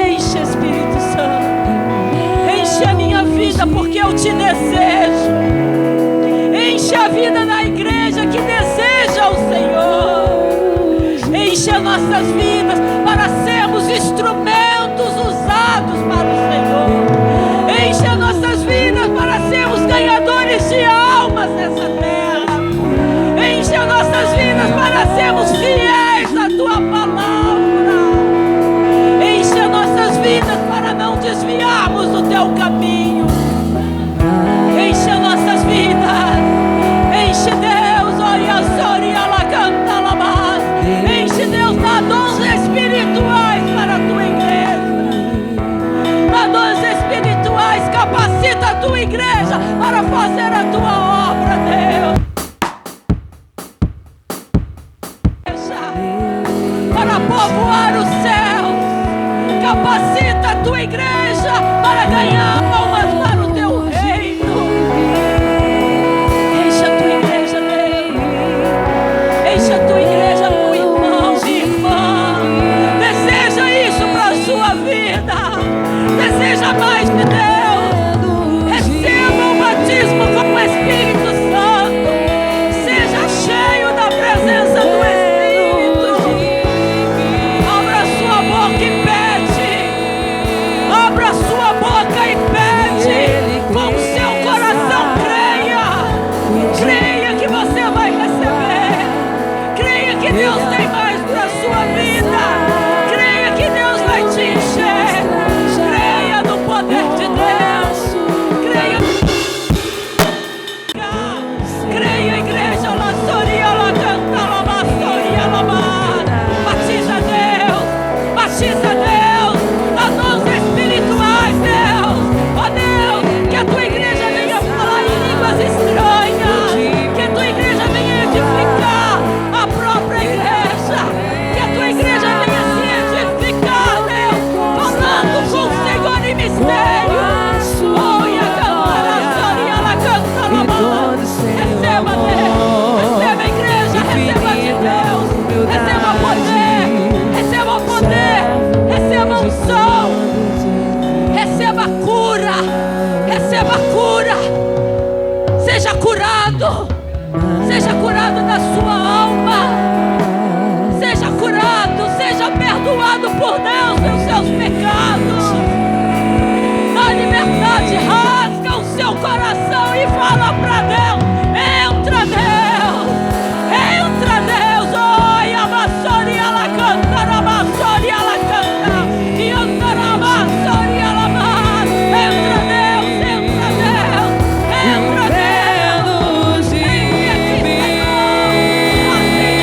Enche, Espírito Santo, enche a minha vida, porque eu te desejo. Enche a vida da igreja que deseja o Senhor. Enche as nossas vidas para sermos instrumentos usados para o Senhor. Enche as nossas vidas para sermos ganhadores de almas nessa terra. Enche as nossas vidas para sermos fiéis à tua palavra. Enche as nossas vidas para não desviarmos do teu caminho. Enche as nossas vidas. Enche, Deus, olha, ela canta, labás. Enche, Deus, dá dons espirituais para a tua igreja. Dá dons espirituais, capacita a tua igreja para fazer a tua obra, Deus. tua igreja para ganhar almas para o teu reino. Enche a tua igreja, Deus. Enche a tua igreja, meu irmão, minha irmã. Deseja isso para a sua vida. Deseja mais de Deus. Receba o batismo com o Espírito Santo. Seja cheio da presença do Espírito. Abra a sua boca e pede. Abra a sua boca e pede. Com o seu coração, creia. Creia que você vai receber. Creia que Deus tem mais para a sua vida. Creia que Deus vai te encher. Creia no poder de Deus. Creia. Creia, igreja. La soria, la canta, la bastoria, la mar. Batiza Deus. Batiza Deus. As dons espirituais, Deus. Ó Deus, que a tua igreja venha falar em línguas estranhas. Que a tua igreja venha edificar a própria igreja. Que a tua igreja venha se edificar, Deus, falando com o Senhor em mistério. Oh, e a cantar a soria, la canta, la mar. Receba, Deus. Receba a igreja. Receba de Deus. Receba poder. Receba poder. Receba unção. Receba cura. Receba cura. Seja curado. Seja curado da sua alma. Seja curado. Seja perdoado por Deus pelos seus pecados. Na liberdade, rasga o seu coração e fala para Deus. Entra, Deus. Entra, Deus. Oh, e a vassoura, ela canta, a vassoura, ela canta. E anda na vassoura, ela mar. Entra, Deus. Entra, Deus. Entra, Deus. Vem aqui, Senhor. Assim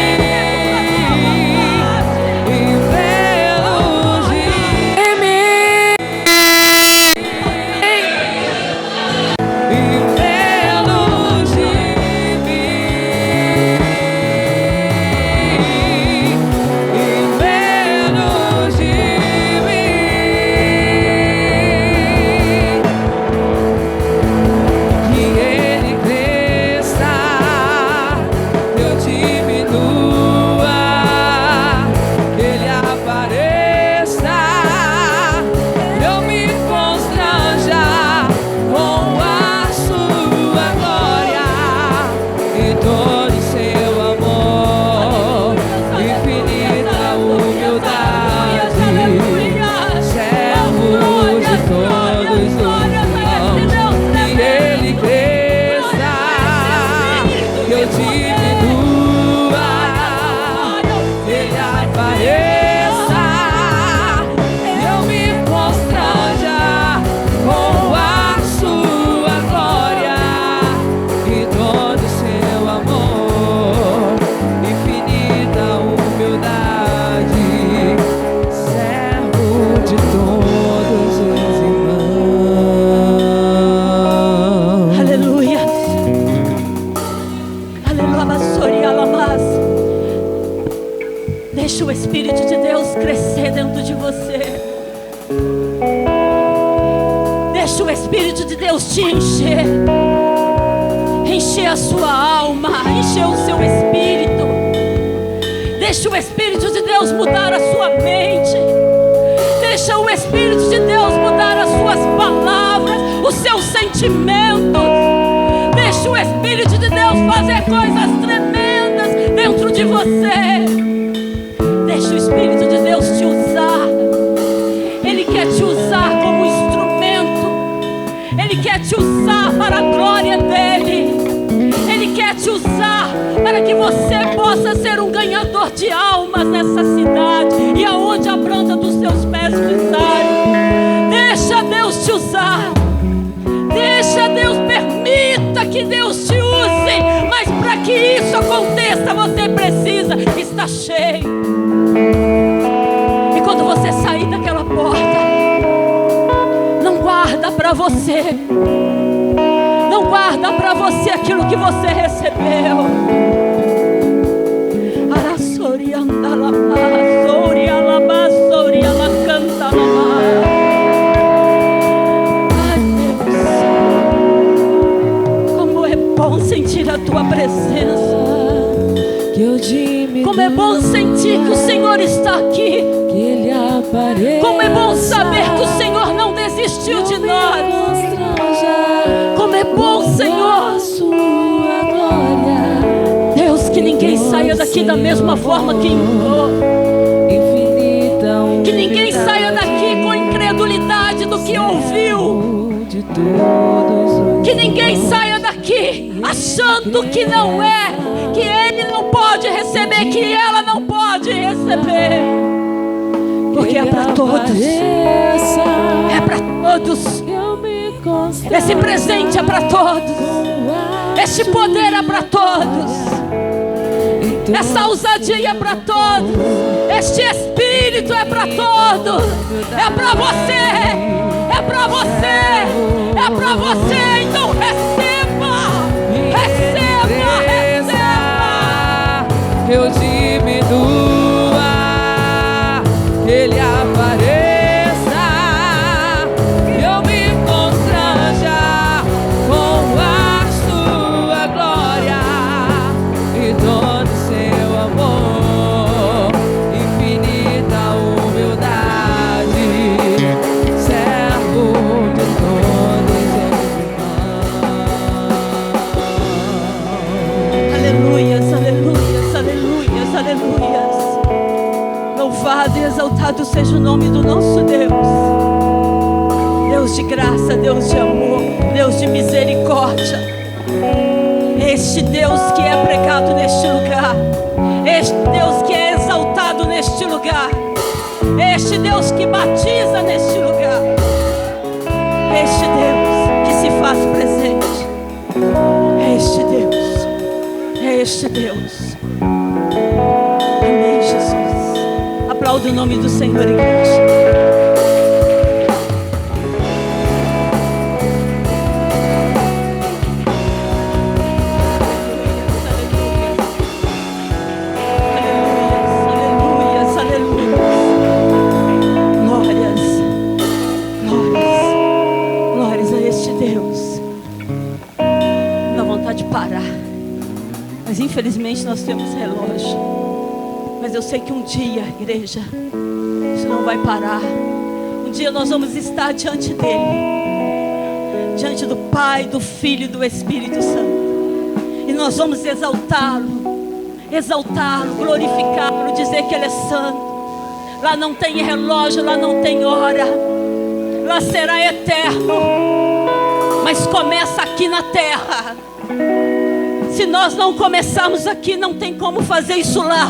Deixa o Espírito de Deus crescer dentro de você. Deixa o Espírito de Deus te encher. Encher a sua alma, encher o seu espírito. Deixa o Espírito de Deus mudar a sua mente. Deixa o Espírito de Deus mudar as suas palavras, os seus sentimentos. Deixa o Espírito de Deus fazer coisas tremendas dentro de você. Deixa o Espírito de Deus te usar. Ele quer te usar como instrumento. Ele quer te usar para a glória dele. Ele quer te usar para que você possa ser um ganhador de almas nessa cidade e aonde a planta dos seus pés pisarem. Deixa Deus te usar. Deixa Deus, permita que Deus te use. Mas para que isso aconteça, você precisa estar cheio. E quando você sair daquela porta, não guarda para você. Não guarda para você aquilo que você recebeu. Como é bom sentir que o Senhor está aqui. que Ele apareça. Como é bom saber que o Senhor não desistiu de nós. Como é bom, Senhor, Sua glória, Deus, que ninguém saia daqui da mesma forma que entrou. infinita, Que ninguém saia daqui com incredulidade do que ouviu. de todos. Que ninguém saia daqui achando que não é, que ele não pode receber, que ela não pode receber. Porque é para todos. É para todos. Esse presente é para todos. Este poder é para todos. Essa ousadia é para todos. Este espírito é para todos. É para você. É para você. É para você. Então receba. Receba. Receba. Eu diminua, Ele apareça. Eu me constranja com a sua glória e todo seu amor, infinita humildade, servo de todos os irmãos. Aleluias, aleluias, aleluias, aleluias. Louvado e exaltado seja o nome do nosso Deus. Deus de graça, Deus de amor, Deus de misericórdia. Este Deus que é pregado neste lugar. Este Deus que é exaltado neste lugar. Este Deus que batiza neste lugar. Este Deus que se faz presente. É este Deus. É este Deus. Amém, Jesus. Aplauda o nome do Senhor, igreja. Aleluias, aleluias, aleluias. Glórias, glórias, glórias a este Deus. Dá vontade de parar. Mas infelizmente nós temos relógio. Mas eu sei que um dia, igreja, isso não vai parar. Um dia nós vamos estar diante dele, diante do Pai, do Filho e do Espírito Santo. E nós vamos exaltá-lo, exaltá-lo, glorificá-lo, dizer que ele é santo. Lá não tem relógio, lá não tem hora. Lá será eterno. Mas começa aqui na terra. Se nós não começarmos aqui, não tem como fazer isso lá.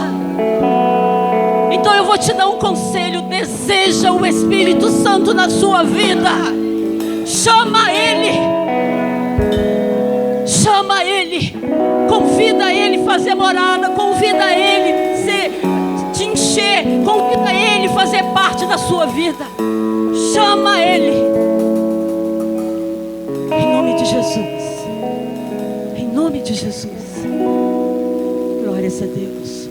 Então eu vou te dar um conselho. Deseja o Espírito Santo na sua vida. Chama Ele. Chama Ele. Convida Ele a fazer morada. Convida Ele te encher. Convida Ele a fazer parte da sua vida. Chama Ele. Em nome de Jesus. Em nome de Jesus. Glórias a Deus.